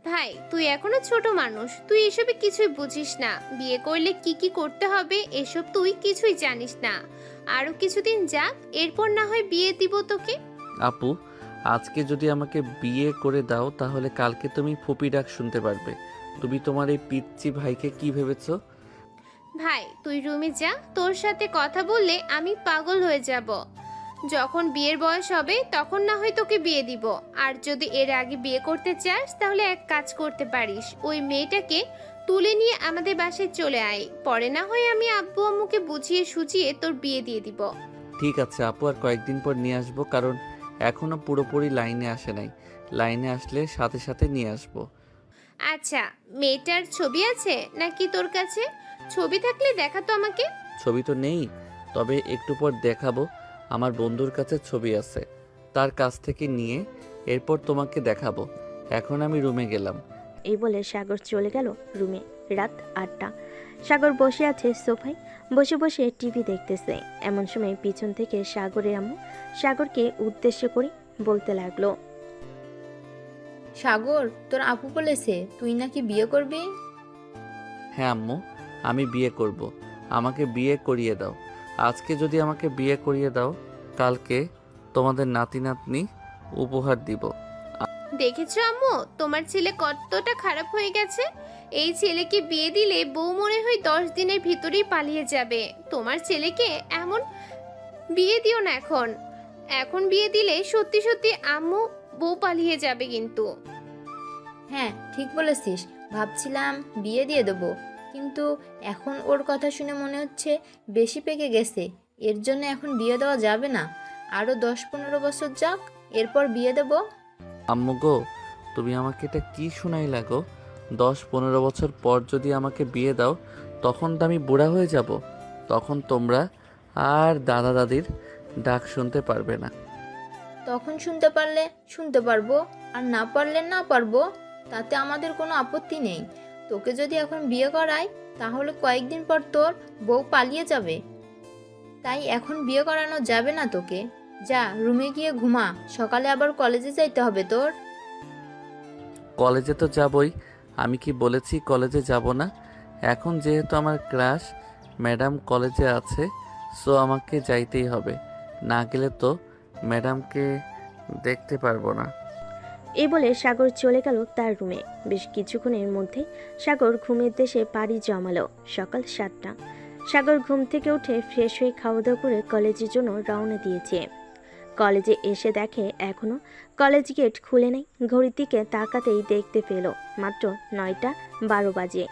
Speaker 8: ভাই, তুই এখনো ছোট মানুষ, তুই এসবে কিছুই বুঝিস না। বিয়ে করলে কি কি করতে হবে এসব তুই কিছুই জানিস না। আরো কিছুদিন যাক, এরপর না হয় বিয়ে দিব তোকে।
Speaker 2: আপু, আজকে যদি আমাকে বিয়ে করে দাও তাহলে কালকে তুমি ফুপি ডাক শুনতে পারবে। তুমি তোমার এই পিচ্চি ভাইকে কি ভেবেছো?
Speaker 8: ভাই, তুই রুমে যা, তোর সাথে কথা বললে আমি পাগল হয়ে যাব। যখন বিয়ের বয়স হবে তখন না হয় তোকে বিয়ে দিব। আর যদি এর আগে বিয়ে করতে চাস তাহলে এক কাজ করতে পারিস, ওই মেয়েটাকে তুলে নিয়ে আমাদের বাসায় চলে আয়। পরে না হয় আমি আব্বু আম্মুকে বুঝিয়ে সুঝিয়ে তোর বিয়ে দিয়ে দিব।
Speaker 2: ঠিক আছে আপু, আর কয়েকদিন পর নিয়ে আসবো, কারণ এখনো পুরোপুরি লাইনে আসে নাই। লাইনে আসলে সাথে সাথে নিয়ে আসবো।
Speaker 8: আচ্ছা, মেয়েটার ছবি আছে নাকি তোর কাছে? ছবি থাকলে দেখা তো আমাকে।
Speaker 2: ছবি তো নেই, তবে একটু পর দেখাবো। আমার বন্ধুর কাছে ছবি আছে, তার কাছ থেকে নিয়ে এরপর তোমাকে দেখাবো। এখন আমি রুমে গেলাম।
Speaker 3: এই বলে সাগর চলে গেল রুমে। রাত 8টা। সাগর বসে আছে সোফায়, বসে বসে টিভি দেখতেছে। এমন সময় পিছন থেকে সাগরের আম্মু সাগরকে উদ্দেশ্য করে বলতে লাগলো,
Speaker 9: সাগর, তোর আপু বলেছে তুই নাকি বিয়ে করবি।
Speaker 2: হ্যাঁ আম্মু, আমি বিয়ে করব। আমাকে বিয়ে করিয়ে দাও। আজকে যদি আমাকে বিয়ে করিয়ে দাও, কালকে তোমাদের নাতি নাতনি উপহার দিব।
Speaker 8: দেখেছো আম্মু, তোমার ছেলে কতটা খারাপ হয়ে গেছে। এই ছেলেকে বিয়ে দিলে বউ মনে হয় 10 দিনের ভিতরেই পালিয়ে যাবে। তোমার ছেলেকে এমন বিয়ে দিও না এখন। এখন বিয়ে দিলে সত্যি সত্যি আম্মু বউ পালিয়ে যাবে কিন্তু।
Speaker 9: হ্যাঁ, ঠিক বলেছিস। ভাবছিলাম বিয়ে দিয়ে দেবো, কিন্তু এখন ওর কথা শুনে মনে হচ্ছে বেশি পেকে গেছে। এর জন্য এখন বিয়ে দেওয়া যাবে না। আরও 10-15 বছর যাক, এরপর বিয়ে দেবো।
Speaker 2: আম্মু গো, তুমি আমাকে এটা কি শোনাই লাগো? 10-15 বছর পর যদি আমাকে বিয়ে দাও, তখন তো আমি বুড়া হয়ে যাব। তখন তোমরা আর দাদা দাদির ডাক শুনতে পারবে না।
Speaker 9: তখন শুনতে পারলে শুনতে পারবো, আর না পারলে না পারবো, তাতে আমাদের কোনো আপত্তি নেই। তোকে যদি এখন বিয়ে করাই তাহলে কয়েকদিন পর তোর বউ পালিয়ে যাবে। তাই এখন বিয়ে করানো যাবে না তোকে। যা, রুমে গিয়ে ঘুমা, সকালে আবার কলেজে যাইতে হবে তোর।
Speaker 2: কলেজে তো যাবই, আমি কি বলেছি কলেজে যাব না? এখন যেহেতু আমার ক্লাস ম্যাডাম কলেজে আছে, সো আমাকে যাইতেই হবে। না গেলে তো ম্যাডামকে দেখতে পারবো না।
Speaker 3: এই বলে সাগর চলে গেল তার রুমে। বেশ কিছুক্ষণের মধ্যে সাগর ঘুমের দেশে পাড়ি জমালো। সকাল 7টা। সাগর ঘুম থেকে উঠে ফ্রেশ হয়ে খাওয়া দাওয়া করে কলেজের জন্য রওনা দিয়েছে। কলেজে এসে দেখে এখনো কলেজ গেট খুলে নেই। ঘড়ির দিকে তাকাতেই দেখতে পেল মাত্র 9:12 বাজে।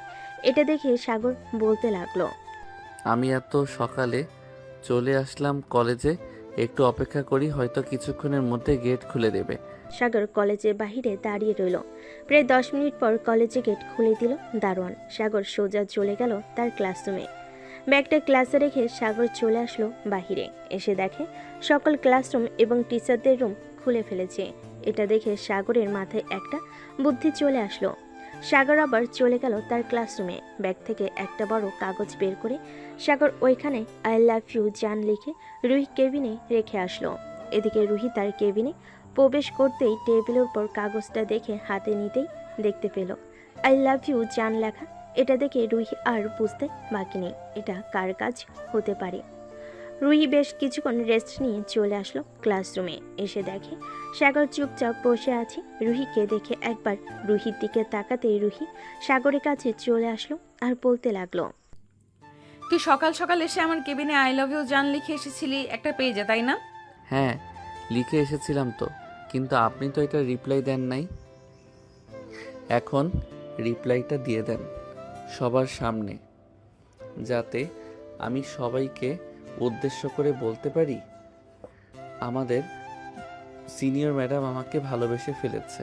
Speaker 3: এটা দেখে সাগর বলতে লাগলো,
Speaker 2: আমি এত সকালে চলে আসলাম কলেজে, একটু অপেক্ষা করি, হয়তো কিছুক্ষণের মধ্যে গেট খুলে দেবে।
Speaker 3: সাগর কলেজের বাহিরে দাঁড়িয়ে রইল। প্রায় 10 মিনিট পর কলেজে গেট খুলে দিল দারোয়ান। সাগর সোজা চলে গেল তার ক্লাসরুমে। ব্যাগটা ক্লাসে রেখে সাগর চলে আসলো বাহিরে। এসে দেখে সকল ক্লাসরুম এবং টিচারদের রুম খুলে ফেলেছে। এটা দেখে সাগরের মাথায় একটা বুদ্ধি চলে আসলো। সাগর আবার চলে গেল তার ক্লাসরুমে। ব্যাগ থেকে একটা বড় কাগজ বের করে সাগর ওইখানে আই লাভ ইউ জান লিখে রুহি কেবিনে রেখে আসলো। এদিকে রুহি তার কেবিনে প্রবেশ করতেই টেবিলের উপর কাগজটা দেখে হাতে নিতেই দেখতে পেল আই লাভ ইউ জান লেখা। এটা দেখে রুহি আর বুঝতে বাকি নেই এটা কার কাজ হতে পারে। রুহি বেশ কিছুক্ষণ রেস্ট নিয়ে চলে আসলো ক্লাসরুমে। এসে দেখে সাগর চুপচাপ বসে আছে। রুহিকে দেখে একবার রুহির দিকে তাকাতেই রুহি সাগরের কাছে চলে আসলো আর বলতে লাগলো,
Speaker 4: তুই সকাল সকাল এসে আমার কেবিনে আই লাভ ইউ জান লিখে এসেছিলি একটা পেজে, তাই না?
Speaker 2: হ্যাঁ, লিখে এসেছিলাম তো, কিন্তু আপনি তো এটা রিপ্লাই দেন নাই। এখন রিপ্লাইটা দিয়ে দেন সবার সামনে, যাতে আমি সবাইকে উদ্দেশ্য করে বলতে পারি আমাদের সিনিয়র ম্যাডাম আমাকে ভালোবেসে ফেলেছে।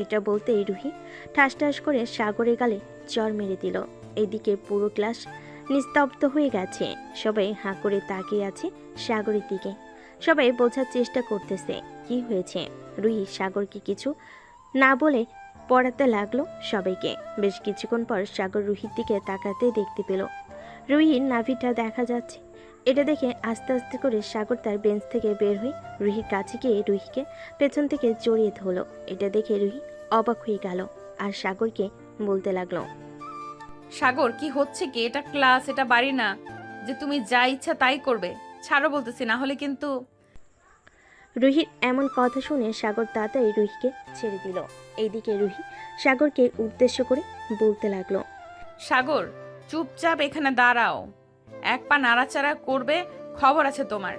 Speaker 3: এটা বলতেই রুহি ঠাস ঠাস করে সাগরের গালে চর মেরে দিল। এদিকে পুরো ক্লাস নিস্তব্ধ হয়ে গেছে, সবাই হাঁ করে তাকিয়ে আছে সাগরের দিকে। সবাই বোঝার চেষ্টা করতেছে কি হয়েছে। রুহি সাগরকে কিছু না বলে পড়াতে লাগলো সবাইকে। বেশ কিছুক্ষণ পর সাগর রুহির দিকে তাকাতে দেখতে পেল রুহির নাভিটা দেখা যাচ্ছে। এটা দেখে আস্তে আস্তে করে সাগর তার বেঞ্চ থেকে বের হয়ে রুহির কাছে গিয়ে রুহিকে পেছন থেকে জড়িয়ে ধরল। এটা দেখে রুহি অবাক হয়ে গেল আর সাগরকে বলতে লাগলো,
Speaker 4: সাগর কি হচ্ছে কি? এটা ক্লাস, এটা বাড়ি না যে তুমি যা ইচ্ছা তাই করবে। ছাড়ো বলতেছি, না হলে কিন্তু।
Speaker 3: রুহির এমন কথা শুনে সাগর তাড়াতাড়ি রুহিকে ছেড়ে দিল। এইদিকে রুহি সাগরকে উদ্দেশ্য করে বলতে লাগলো,
Speaker 4: সাগর চুপচাপ এখানে দাঁড়াও, এক পা নাড়াচাড়া করবে, খবর আছে তোমার।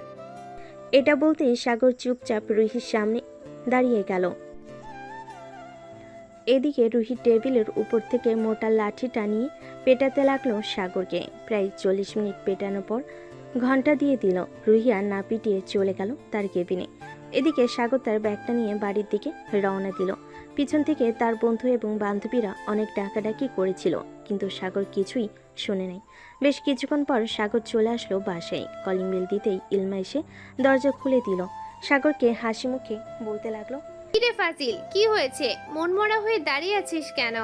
Speaker 3: এটা বলতেই সাগর চুপচাপ রুহির সামনে দাঁড়িয়ে গেল। এদিকে রুহি টেবিলের উপর থেকে মোটা লাঠিটা নিয়ে পেটাতে লাগলো সাগরকে। প্রায় 40 মিনিট পেটানোর পর ঘন্টা দিয়ে দিল। রুহি আর না পিটিয়ে চলে গেল তার কেবিনে। এদিকে সাগর তার ব্যাগটা নিয়ে বাড়ির দিকে রওনা দিল। পিছন থেকে তার বন্ধু এবং বান্ধবীরা অনেক ডাকাডাকি করেছিল, কিন্তু সাগর কিছুই শোনে নাই। বেশ কিছুক্ষণ পর সাগর চলে আসলো বাসায়। কলিং বেল দিতেই ইলমা এসে দরজা খুলে দিল। সাগরকে হাসি মুখে বলতে লাগলো,
Speaker 8: কিরে ফাজিল, কি হয়েছে? মনমরা হয়ে দাঁড়িয়ে আছিস কেন?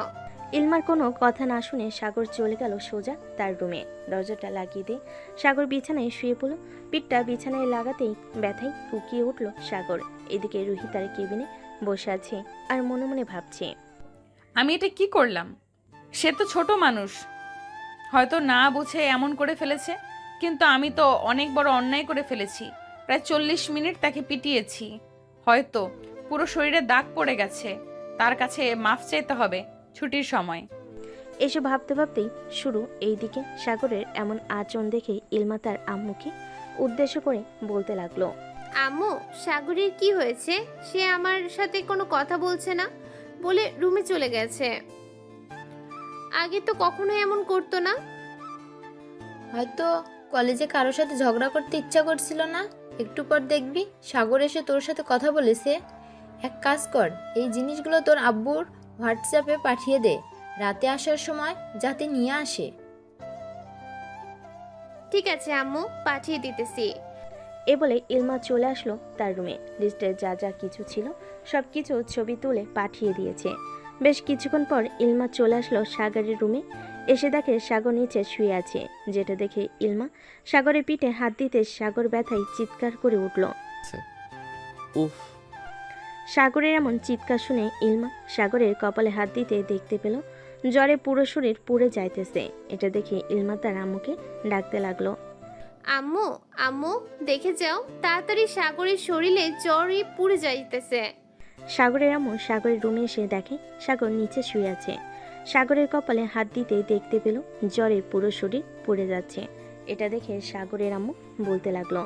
Speaker 3: ইলমার কোনো কথা না শুনে সাগর চলে গেল সোজা তার রুমে। দরজাটা লাগিয়ে দিয়ে সাগর বিছানায় শুয়ে পড়ল। পিঠটা বিছানায় লাগাতেই ব্যথায় ফুকিয়ে উঠল সাগর। এদিকে রুহি তার কেবিনে বসে আছে আর মনে মনে ভাবছে,
Speaker 4: আমি এটা কি করলাম? সে তো ছোট মানুষ, হয়তো না বুঝে এমন করে ফেলেছে, কিন্তু আমি তো অনেক বড় অন্যায় করে ফেলেছি। প্রায় 40 মিনিট তাকে পিটিয়েছি, হয়তো পুরো শরীরে দাগ পড়ে গেছে। তার কাছে মাফ চাইতে হবে ছুটির সময়।
Speaker 3: এসব ভাবতে ভাবতেই শুরু। এইদিকে সাগরের এমন আচরণ দেখে ইলমা তার আম্মুকে উদ্দেশ্য করে বলতে লাগলো,
Speaker 8: আম্মু, সাগরের কি হয়েছে? সে আমার সাথে কোনো কথা বলছে না, বলে রুমে চলে গেছে। আগে তো কখনো এমন করতো না।
Speaker 9: হয়তো কলেজে কারোর সাথে ঝগড়া করতে ইচ্ছা করছিল না। একটু পর দেখবি সাগর এসে তোর সাথে কথা বলেছে। এক কাজ কর, এই জিনিসগুলো তোর আব্বুর হোয়াটসঅ্যাপে পাঠিয়ে দে, রাতে আসার সময় যাতে নিয়ে আসে।
Speaker 8: ঠিক আছে আম্মু, পাঠিয়ে দিতেছি।
Speaker 3: এ বলে ইলমা চলে আসলো তার রুমে। লিস্টে যা যা কিছু ছিল সব কিছু ছবি তুলে পাঠিয়ে দিয়েছে। বেশ কিছুক্ষণ পর ইলমা চলে আসলো সাগরের রুমে। এসে দেখে সাগর নিচে শুয়ে আছে। যেটা দেখে ইলমা সাগরের পিঠে হাত দিতে সাগর ব্যথায় চিৎকার করে উঠল।
Speaker 2: উফ,
Speaker 3: সাগরের এমন চিৎকার শুনে ইলমা সাগরের কপালে হাত দিতে দেখতে পেল জ্বরে পুরো শরীর পুড়ে যাইতেছে। এটা দেখে ইলমা তার আম্মুকে ডাকতে লাগলো,
Speaker 8: আম্মু, আম্মু দেখে যাও, তাড়াতাড়ি সাগরের শরীরে জ্বরে পুড়ে যাইতেছে।
Speaker 3: সাগরের আম্মু সাগরের রুমে এসে দেখে সাগর নিচে শুয়ে আছে। সাগরের কপালে হাত দিতে দেখতে পেল জ্বরে পুরো শরীর পুড়ে যাচ্ছে। এটা দেখে সাগরের আম্মু বলতে লাগলো,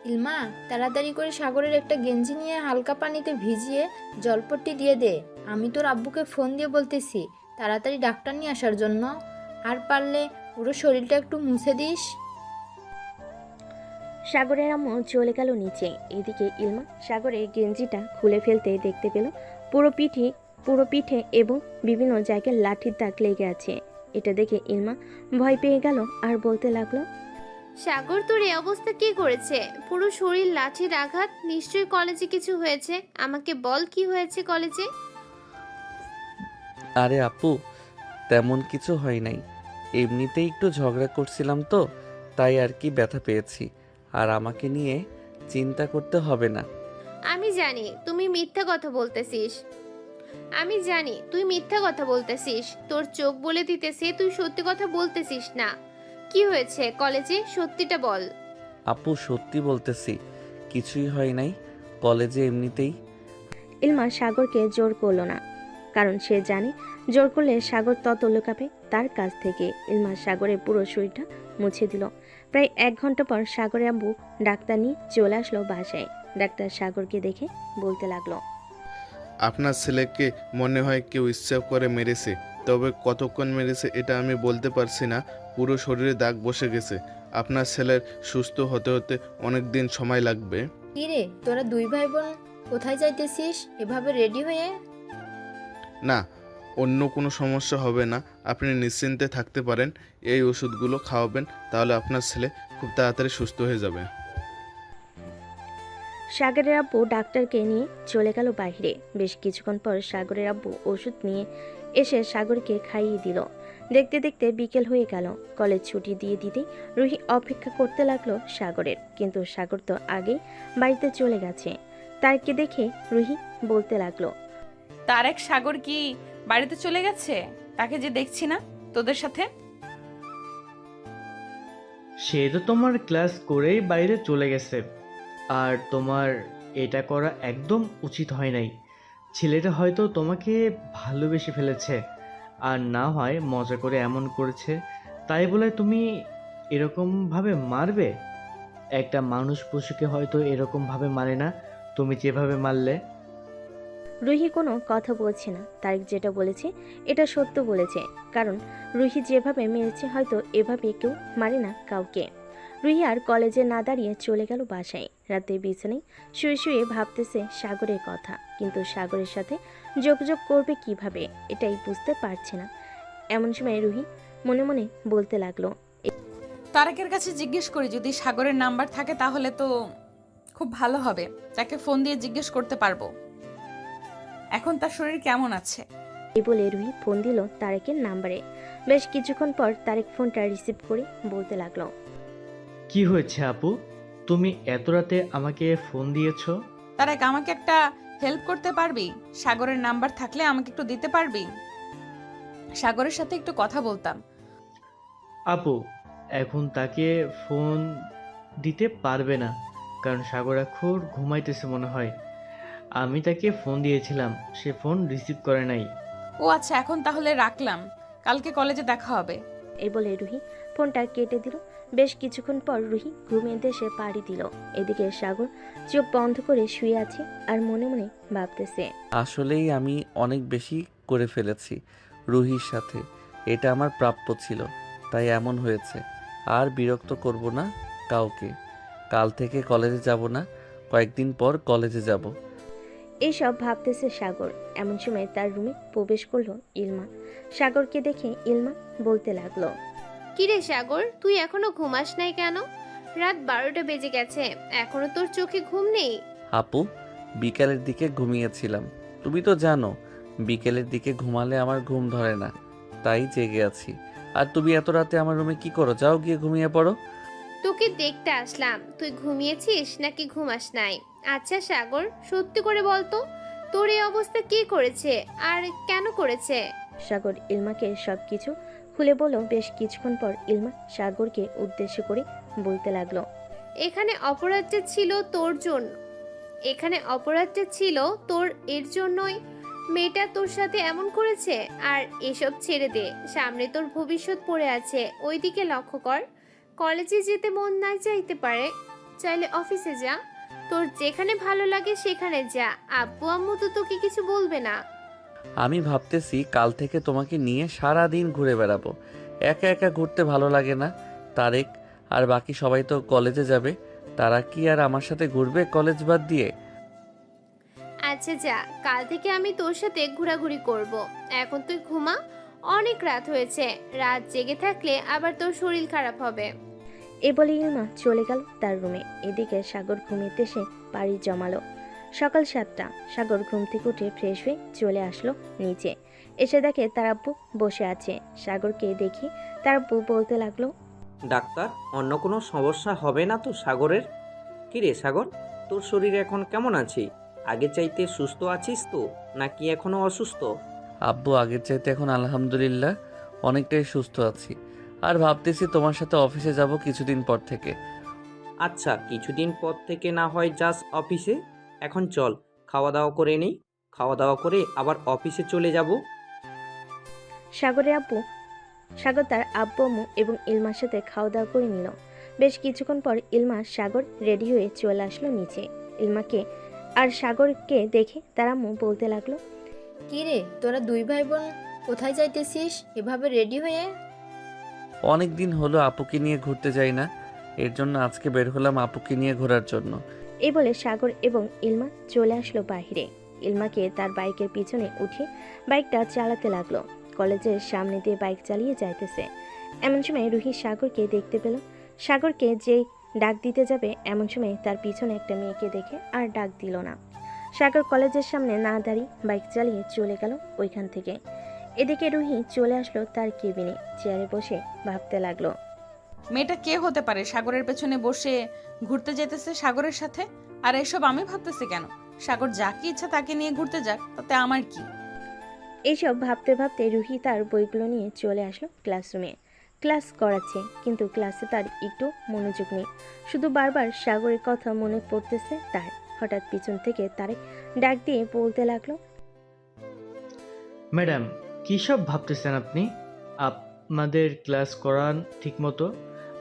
Speaker 9: ইলমা, তাড়াতাড়ি করে সাগরের একটা গেঞ্জি নিয়ে হালকা পানিতে ভিজিয়ে জলপট্টি দিয়ে দে। আমি তোর আব্বুকে ফোন দিয়ে বলতেছি তাড়াতাড়ি ডাক্তার নিয়ে আসার জন্য। আর পারলে পুরো শরীরটা একটু মুছে দিস।
Speaker 3: সাগরের আম্মু চলে গেল নিচে। এদিকে ইলমা সাগরের গেঞ্জিটা খুলে ফেলতে দেখতে পেল পুরো পিঠে এবং বিভিন্ন জায়গায় লাঠির দাগ লেগে আছে। এটা দেখে ইলমা ভয় পেয়ে গেল আর বলতে লাগলো,
Speaker 8: সাগর তোর এই অবস্থা কি করেছে? পুরো শরীর লাঠির আঘাত, নিশ্চয়ই কলেজে কিছু হয়েছে। আমাকে বল, কি হয়েছে কলেজে?
Speaker 2: আরে আপু, তেমন কিছু হয় নাই, এমনিতেই একটু ঝগড়া করছিলাম তো, তাই আর কি ব্যথা পেয়েছি। আর আমাকে নিয়ে চিন্তা করতে হবে না।
Speaker 8: আমি জানি তুমি মিথ্যা কথা বলতেছিস। আমি জানি তুই মিথ্যা কথা বলতেছিস। তোর চোখ বলে দিতেছে তুই সত্যি কথা বলতেছিস না। কি হয়েছে কলেজে, সত্যিটা বল।
Speaker 2: আপু, সত্যি বলতেছি, কিছুই হয় নাই, কলেজে এমনিতেই।
Speaker 3: ইলমা সাগরকে জোর করলো না, কারণ সে জানে জোর করলে সাগর তত লুকাবে তার কাছ থেকে। ইলমা সাগরের পুরো শরীরটা মুছে দিল। প্রায় 1 ঘন্টা পর সাগরের আব্বু ডাক্তার নিয়ে চলে আসলো বাসায়। ডাক্তার সাগরকে দেখে বলতে লাগলো,
Speaker 13: আপনার ছেলেকে মনে হয় কেউ ইচ্ছা করে মেরেছে, তবে কতক্ষণ মেরেছে এটা আমি বলতে পারছি না। পুরো শরীরে দাগ বসে গেছে। আপনার ছেলের সুস্থ হতে হতে অনেক দিন সময় লাগবে।
Speaker 9: কি রে, তোরা 2 ভাই বোন কোথায় যাইতেছিস এভাবে রেডি হয়ে?
Speaker 13: না, অন্য কোনো সমস্যা হবে না, আপনি নিশ্চিন্তে থাকতে পারেন। এই ওষুধগুলো খাওয়াবেন, তাহলে আপনার ছেলে খুব তাড়াতাড়ি সুস্থ হয়ে যাবে।
Speaker 3: সাগরের আব্বু ডাক্তারকে নিয়ে চলে গেল বাইরে। বেশ কিছুক্ষণ পর সাগরের আব্বু ওষুধ নিয়ে এসে সাগরকে খাইয়ে দিল। দেখতে দেখতে বিকেল হয়ে গেল। কলেজ ছুটি দিয়ে দিতেই রুহি অপেক্ষা করতে লাগলো সাগরের, কিন্তু সাগর তো আগেই বাড়িতে চলে গেছে। তারকে দেখে রুহি বলতে লাগলো,
Speaker 4: তারেক সাগর কি বাড়িতে চলে গেছে? তাকে যে দেখছি না তোদের সাথে।
Speaker 11: সে তো তোমার ক্লাস করেই বাইরে চলে গেছে, আর তোমার এটা করা একদম উচিত হয় নাই। ছেলেটা হয়তো তোমাকে ভালোবেসে ফেলেছে, আর না হয় মজা করে এমন করেছে। তাই বলে তুমি এরকমভাবে মারবে? একটা মানুষ পশুকে হয়তো এরকমভাবে মারে না, তুমি যেভাবে মারলে।
Speaker 3: রুহি কোনো কথা বলছে না। তারেক যেটা বলেছে এটা সত্য বলেছে, কারণ রুহি যেভাবে মেরেছে হয়তো এভাবে কেউ মারে না কাউকে। রুহি আর কলেজে না দাঁড়িয়ে চলে গেল বাসায়। রাতে বিছানায় শুয়ে শুয়ে ভাবতেছে সাগরের কথা, কিন্তু সাগরের সাথে যোগাযোগ করবে কিভাবে এটাই বুঝতে পারছে না। এমন সময় রুহি মনে মনে বলতে লাগলো,
Speaker 4: তারেকের কাছে জিজ্ঞেস করি, যদি সাগরের নাম্বার থাকে তাহলে তো খুব ভালো হবে। তাকে ফোন দিয়ে জিজ্ঞেস করতে পারবো এখন তার শরীর কেমন আছে।
Speaker 3: এই বলে রুহি ফোন দিল তারেকের নাম্বারে। বেশ কিছুক্ষণ পর তারেক ফোনটা রিসিভ করে বলতে লাগলো,
Speaker 11: কি হয়েছে আপু, তুমি এত রাতে আমাকে ফোন দিয়েছো?
Speaker 4: তারেক, আমাকে একটা হেল্প করতে পারবি? সাগরের নাম্বার থাকলে আমাকে একটু দিতে পারবি? সাগরের সাথে একটু কথা বলতাম।
Speaker 11: আপু, এখন তাকে ফোন দিতে পারবে না, কারণ সাগর এখন ঘুমাইতেছে মনে হয়। আমি তাকে ফোন দিয়েছিলাম, সে ফোন রিসিভ করে নাই।
Speaker 4: ও আচ্ছা, এখন তাহলে রাখলাম, কালকে কলেজে দেখা হবে।
Speaker 3: এই বলে রুহি ফোনটা কেটে দিল। বেশ কিছুক্ষণ পর রুহি ঘুমিয়ে দেশে পাড়ি দিল। এদিকে সাগর চোখ বন্ধ করে শুয়ে আছে আর মনে মনে ভাবতেছে,
Speaker 2: আসলেই আমি অনেক বেশি করে ফেলেছি রুহির সাথে। এটা আমার প্রাপ্য ছিল, তাই এমন হয়েছে। আর বিরক্ত করব না কাউকে। কাল থেকে কলেজে যাব না, কয়েকদিন পর কলেজে যাব।
Speaker 3: এইসব ভাবতেছে সাগর। এমন সময় তার রুমে প্রবেশ করলো ইলমা। সাগরকে দেখে ইলমা বলতে লাগলো,
Speaker 8: কিরে সাগর, তুই এখনো ঘুমাস নাই কেন? রাত 12টা বেজে গেছে, এখনো তোর চোখে ঘুম নেই?
Speaker 2: আপু, বিকেলের দিকে ঘুমিয়েছিলাম। তুমি তো জানো বিকেলের দিকে ঘুমালে আমার ঘুম ধরে না, তাই জেগে আছি। আর তুমি এত রাতে আমার রুমে কি করো? যাও গিয়ে ঘুমিয়ে পড়ো।
Speaker 8: তোকে দেখতে আসলাম, তুই ঘুমিয়েছিস নাকি ঘুমাস নাই? আচ্ছা সাগর, সত্যি করে বলতো, তোর এই অবস্থা কে করেছে আর কেন করেছে?
Speaker 3: সাগর ইলমাকে সবকিছু খুলে বলল। বেশ কিছুক্ষণ পর ইলমা সাগরকে উদ্দেশ্য করে বলতে লাগলো,
Speaker 8: এখানে অপরাধটা ছিল তোর জন্য, এখানে অপরাধটা ছিল তোর, এর জন্যই মেয়েটা তোর সাথে এমন করেছে। আর এসব ছেড়ে দে, সামনে তোর ভবিষ্যৎ পড়ে আছে, ওইদিকে লক্ষ্য কর। কলেজে যেতে মন না চাইতে পারে, চাইলে অফিসে যা, তোর যেখানে ভালো লাগে সেখানে যা, আব্বু আম্মু তো তোকে কিছু বলবে না।
Speaker 2: আমি ভাবতেছি কাল থেকে তোমাকে নিয়ে সারা দিন ঘুরে বেড়াবো। একা একা ঘুরতে ভালো লাগে না। তারেক আর বাকি সবাই তো কলেজে যাবে, তারা কি আর আমার সাথে ঘুরবে কলেজ বাদ দিয়ে?
Speaker 8: আচ্ছা যা, কাল থেকে আমি তোর সাথে ঘোরাঘুরি করব। এখন তুই ঘুমা, অনেক রাত হয়েছে, রাত জেগে থাকলে আবার তোর শরীর খারাপ হবে।
Speaker 3: এ বলে ইলমা চলে গেল তার রুমে। এদিকে সাগর ঘুমিয়ে এসে পাড়ি জমালো। সকাল 7টা। সাগর ঘুম থেকে উঠে ফ্রেশ হয়ে চলে আসলো নিচে। এসে দেখে তার আব্বু বসে আছে। সাগরকে দেখে তার আব্বু বলতে লাগলো,
Speaker 14: ডাক্তার, অন্য কোনো সমস্যা হবে না তো সাগরের? কি রে সাগর, তোর শরীর এখন কেমন আছে? আগে চাইতে সুস্থ আছিস তো, নাকি এখনো অসুস্থ?
Speaker 2: আব্বু, আগের চাইতে এখন আলহামদুলিল্লাহ অনেকটাই সুস্থ আছি। আর ভাবতেছি তোমার সাথে অফিসে যাব কিছুদিন পর থেকে।
Speaker 14: আচ্ছা, কিছুদিন পর থেকে না হয় যাস অফিসে। এখন চল খাওয়া দাওয়া করে নিই, খাওয়া দাওয়া করে আবার অফিসে চলে যাব।
Speaker 3: সাগরের আব্বু সাগর তার আব্বু আম্মু এবং ইলমার সাথে খাওয়া দাওয়া করে নিল। বেশ কিছুক্ষণ পর ইলমা সাগর রেডি হয়ে চলে আসলো নিচে। ইলমাকে আর সাগরকে দেখে তার আম্মু বলতে লাগলো,
Speaker 9: কি রে, তোরা দুই ভাই বোন কোথায় যাইতেছিস এভাবে রেডি হয়ে?
Speaker 2: অনেক দিন হলো আপুকে নিয়ে ঘুরতে যাই না, এর জন্য আজকে বের হলাম আপুকে নিয়ে ঘোরার জন্য।
Speaker 3: এই বলে সাগর এবং ইলমা চলে আসলো বাহিরে। ইলমাকে তার বাইকের পিছনে উঠিয়ে বাইকটা চালাতে লাগলো। কলেজের সামনে দিয়ে বাইক চালিয়ে যাইতেছে। এমন সময় রুহি সাগরকে দেখতে পেল। সাগরকে যেই ডাক দিতে যাবে এমন সময় তার পিছনে একটা মেয়েকে দেখে আর ডাক দিল না। সাগর কলেজের সামনে না দাঁড়িয়ে বাইক চালিয়ে চলে গেল ওইখান থেকে। এদিকে রুহি চলে আসলো তার কেবিনে, চেয়ারে বসে ভাবতে লাগলো,
Speaker 4: মেয়েটা কে হতে পারে সাগরের পেছনে বসে ঘুরতে যেতেছে সাগরের সাথে? আর এসব আমি ভাবতেছি কেন? সাগর যাকে ইচ্ছা তাকে নিয়ে ঘুরতে যাক, তাতে আমার কি?
Speaker 3: এইসব ভাবতে ভাবতে রুহি তার বইগুলো নিয়ে চলে আসলো ক্লাসরুমে। ক্লাস করাচ্ছে, কিন্তু ক্লাসে তার একটু মনোযোগ নেই। শুধু বারবার সাগরের কথা মনে পড়তেছে তার। হঠাৎ পিছন থেকে তারেক ডাক দিয়ে বলতে লাগলো,
Speaker 11: ম্যাডাম, কী সব ভাবতেছেন আপনি? আপনাদের ক্লাস করান ঠিকমতো,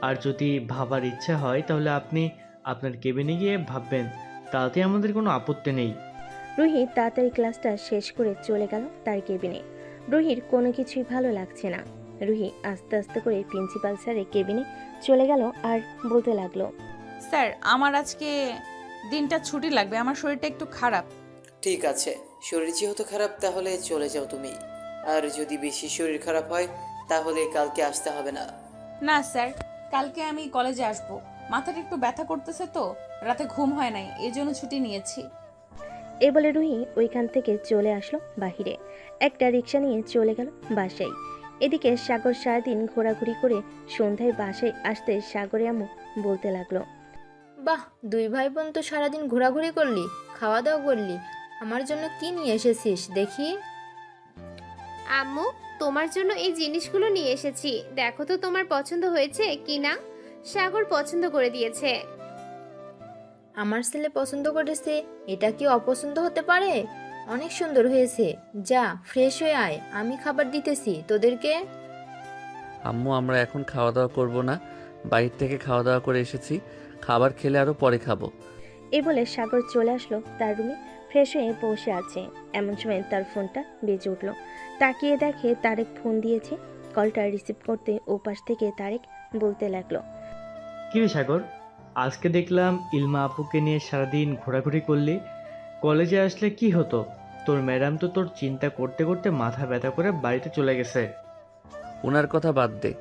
Speaker 11: আর যদি ভাবার ইচ্ছা হয় তাহলে আপনি আপনার কেবিনে গিয়ে ভাববেন, তাতে আমাদের কোনো আপত্তি নেই।
Speaker 3: রুহি তাড়াতাড়ি ক্লাসটা শেষ করে চলে গেল তার কেবিনে। রুহির কোনো কিছুই ভালো লাগছে না। রুহি আস্তে আস্তে করে প্রিন্সিপাল স্যারের কেবিনে চলে গেল আর বলতে লাগলো,
Speaker 4: স্যার, আমার আজকে দিনটা ছুটি লাগবে, আমার শরীরটা একটু খারাপ।
Speaker 6: ঠিক আছে, শরীর যেহেতু খারাপ তাহলে চলে যাও তুমি। আর যদি বেশি শরীর খারাপ হয় তাহলে কালকে আসতে হবে না।
Speaker 4: না স্যার, কালকে আমি কলেজে আসব। মাথাটা একটু ব্যথা করতেছে তো, রাতে ঘুম হয় নাই, এই জন্য ছুটি নিয়েছি।
Speaker 3: এ বলে রুহি ওইখান থেকে চলে আসলো বাহিরে। একটা রিক্সা নিয়ে চলে গেল বাসায়। এদিকে সাগর সারাদিন ঘোরাঘুরি করে সন্ধ্যায় বাসায় আসতে সাগরে আম্মু বলতে লাগলো,
Speaker 9: বাহ, দুই ভাই বোন তো সারাদিন ঘোরাঘুরি করলি, খাওয়া দাওয়া করলি। আমার জন্য কি নিয়ে এসেছিস দেখি?
Speaker 8: আম্মু, তোমার জন্য এই জিনিসগুলো নিয়ে এসেছি, দেখো তো তোমার পছন্দ হয়েছে কি না। সাগর পছন্দ করে দিয়েছে।
Speaker 9: আমার ছেলে পছন্দ করেছে, এটা কি অপছন্দ হতে পারে? অনেক সুন্দর হয়েছে। যা ফ্রেশ হয়ে আয়, আমি খাবার দিতেছি তোদেরকে।
Speaker 2: আম্মু, আমরা এখন খাওয়া দাওয়া করব না, বাইরে থেকে খাওয়া দাওয়া করে এসেছি, খাবার খেলে আরও পরে খাবো।
Speaker 3: এই বলে সাগর চলে আসলো তার রুমে। ফ্রেশ হয়ে বসে আছে, এমন সময় তার ফোনটা বেজে উঠলো। তাকিয়ে দেখে তারেক ফোন দিয়েছে। কলটা রিসিভ করতে ওপাশ থেকে তারেক বলতে লাগলো,
Speaker 11: কী রে সাগর, আজকে দেখলাম ইলমা আপুকে নিয়ে সারাদিন ঘোরাঘুরি করলি। কলেজে আসলে কি হতো? তোর ম্যাডাম তো তোর চিন্তা করতে করতে মাথা ব্যথা করে বাড়িতে চলে গেছে।
Speaker 2: ওনার কথা বাদ দে,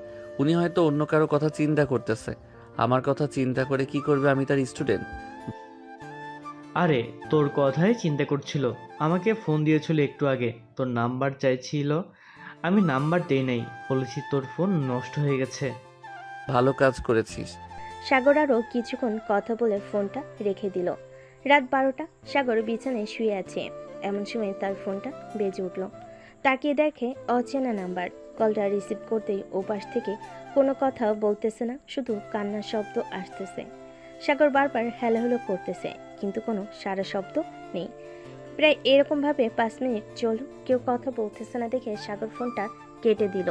Speaker 2: উনি হয়তো অন্য কারো কথা চিন্তা করতেছে। আমার কথা চিন্তা করে কি করবে? আমি তার স্টুডেন্ট।
Speaker 11: আরে, তোর কথাই চিন্তা করছিল। আমাকে ফোন দিয়েছিল একটু আগে, তোর নাম্বার চাইছিল, আমি নাম্বার দেই নাই, বলেছি তোর ফোন নষ্ট হয়ে গেছে।
Speaker 2: ভালো কাজ করেছিস।
Speaker 3: সাগর আরও কিছুক্ষণ কথা বলে ফোনটা রেখে দিল। রাত 12টা, সাগর বিছানায় শুয়ে আছে। এমন সময় তার ফোনটা বেজে উঠল। তাকিয়ে দেখে অচেনা নাম্বার। কলটা রিসিভ করতেই ওপাশ থেকে কোনো কথা বলতেছে না, শুধু কান্নার শব্দ আসতেছে। সাগর বারবার হ্যালো হ্যালো করতেছে, কিন্তু কোনো সারা শব্দ নেই। প্রায় এরকমভাবে 5 মিনিট চলল, কেউ কথা বলতেছে না দেখে সাগর ফোনটা কেটে দিল।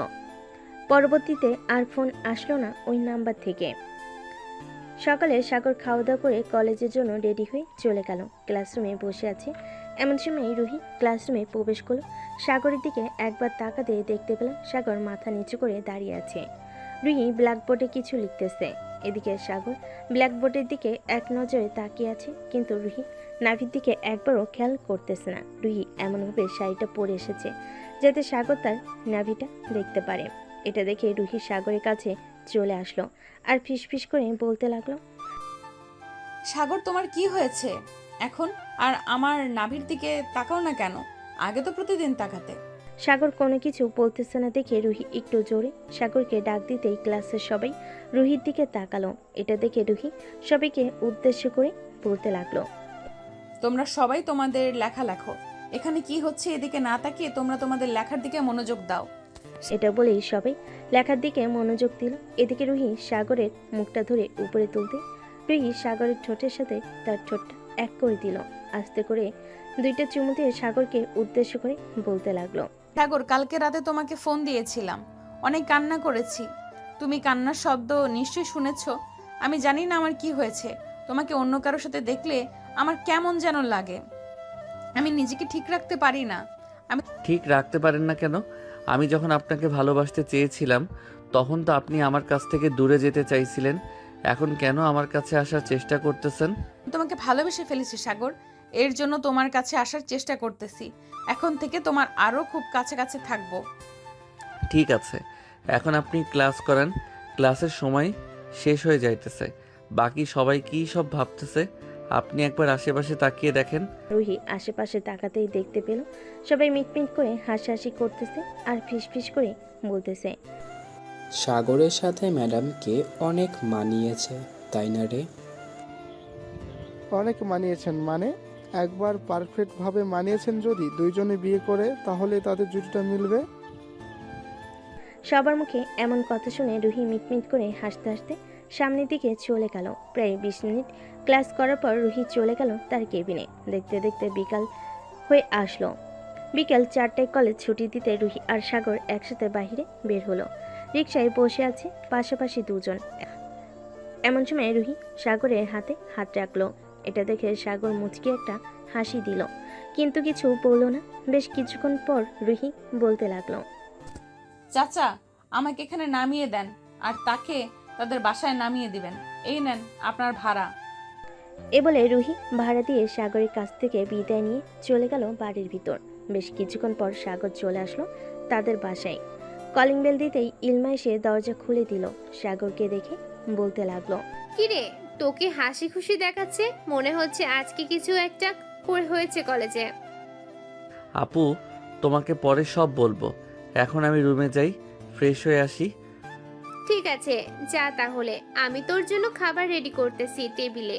Speaker 3: পরবর্তীতে আর ফোন আসলো না ওই নাম্বার থেকে। সকালে সাগর খাওয়া দাওয়া করে কলেজের জন্য রেডি হয়ে চলে গেল। ক্লাসরুমে বসে আছে। এমন সময় রুহি ক্লাসরুমে প্রবেশ করলো। সাগরের দিকে একবার তাকাতে দেখতে পেলাম সাগর মাথা নিচু করে দাঁড়িয়ে আছে। রুহি ব্ল্যাকবোর্ডে কিছু লিখতেছে। এদিকে সাগর ব্ল্যাকবোর্ডের দিকে এক নজরে তাকিয়ে আছে, কিন্তু রুহি নাভির দিকে একবারও খেয়াল করতেছে না। রুহি এমনভাবে শাড়িটা পরে এসেছে যাতে সাগর তার নাভিটা দেখতে পারে। এটা দেখে রুহি সাগরের কাছে চলে আসলো আর ফিসফিস করে বলতে লাগলো,
Speaker 4: সাগর, তোমার কি হয়েছে এখন? আর আমার নাভির দিকে তাকাও না কেন? আগে তো প্রতিদিন তাকাতে।
Speaker 3: সাগর কোনো কিছু বলতেছে না দেখে রুহি একটু জোরে সাগরকে ডাক দিতেই ক্লাসের সবাই রুহির দিকে তাকালো। এটা দেখে রুহি সবাইকে উদ্দেশ্য করে বলতে লাগলো,
Speaker 4: তোমরা সবাই তোমাদের লেখা লেখো। এখানে কি হচ্ছে এদিকে না তাকিয়ে তোমরা তোমাদের লেখার দিকে মনোযোগ দাও।
Speaker 3: এটা বলেই সবাই লেখার দিকে মনোযোগ দিল। এদিকে রুহি সাগরের মুখটা ধরে উপরে তুলতে রুহি সাগরের ঠোঁটের সাথে তার ঠোঁটটা এক করে দিল। আস্তে করে 2টা চুমু দিয়ে সাগরকে উদ্দেশ্য করে বলতে লাগলো,
Speaker 4: সাগর, কালকে রাতে তোমাকে ফোন দিয়েছিলাম, অনেক কান্না করেছি। তুমি কান্নার শব্দ নিশ্চয়ই শুনেছ। আমি জানি না আমার কি হয়েছে। তোমাকে অন্য কারোর সাথে দেখলে আমার কেমন যেন লাগে। আমি নিজেকে ঠিক রাখতে পারি না।
Speaker 2: ঠিক রাখতে পারেন না কেন? আমি যখন আপনাকে ভালোবাসতে চেয়েছিলাম তখন তো আপনি আমার কাছ থেকে দূরে যেতে চাইছিলেন। এখন কেন আমার কাছে আসার চেষ্টা করতেছেন?
Speaker 4: তোমাকে ভালোবেসে ফেলেছি সাগর, এর জন্য তোমার কাছে আসার চেষ্টা করতেছি। এখন থেকে তোমার আরো খুব কাছাকাছি থাকবো।
Speaker 2: ঠিক আছে, এখন আপনি ক্লাস করান। ক্লাসের সময় শেষ হয়ে যাইতেছে। বাকি সবাই কী সব ভাবতেছে আপনি একবার আশেপাশে তাকিয়ে দেখেন।
Speaker 3: রুহি আশেপাশে তাকাতেই দেখতে পেল সবাই মিটমিট করে হাসাহাসি করতেছে আর ফিসফিস করে বলতেছে,
Speaker 15: সাগরের সাথে ম্যাডামকে অনেক মানিয়েছে, তাই না রে?
Speaker 16: অনেক মানিয়েছেন মানে? একবার পারফেক্টভাবে মানিয়েছেন। যদি দুইজনে বিয়ে করে তাহলে তাদের জুটিটা মিলবে।
Speaker 3: সবার মুখে এমন কথা শুনে রুহি মিটমিট করে হাসতে হাসতে সামনের দিকে চলে গেল। প্রায় 20 মিনিট ক্লাস করার পর রুহি চলে গেল তার কেবিনে। দেখতে দেখতে বিকাল হয়ে আসলো। বিকাল 4টায় কলেজ ছুটি দিতে রুহি আর সাগর একসাথে বাইরে বের হলো। রিকশায় বসে আছে পাশাপাশি দুজন। এমন সময় রুহি সাগরের হাতে হাত রাখলো। এটা দেখে সাগর মুচকি একটা হাসি দিল, কিন্তু কিছু বলল না। বেশ কিছুক্ষণ পর রুহি বলতে লাগলো,
Speaker 4: চাচা, আমাকে এখানে নামিয়ে দেন আর তাকে তাদের বাসায় নামিয়ে দিবেন। এই নেন আপনার ভাড়া।
Speaker 3: এ বলে রুহি ভাড়া দিয়ে সাগরের কাছ থেকে বিদায় নিয়ে চলে গেল বাড়ির ভিতর। বেশ কিছুক্ষণ পর সাগর চলে আসলো তাদের বাসায়। কলিং বেল দিতেই ইলমা এসে দরজা খুলে দিল। সাগরকে দেখে বলতে লাগলো,
Speaker 8: কিরে, তোকে হাসি খুশি দেখাচ্ছে, মনে হচ্ছে আজকে কিছু একটা করে হয়েছে কলেজে।
Speaker 2: আপু, তোমাকে পরে সব বলবো। এখন আমি রুমে যাই, ফ্রেশ হয়ে আসি।
Speaker 8: ঠিক আছে, যা তাহলে, আমি তোর জন্য খাবার রেডি করতেছি টেবিলে।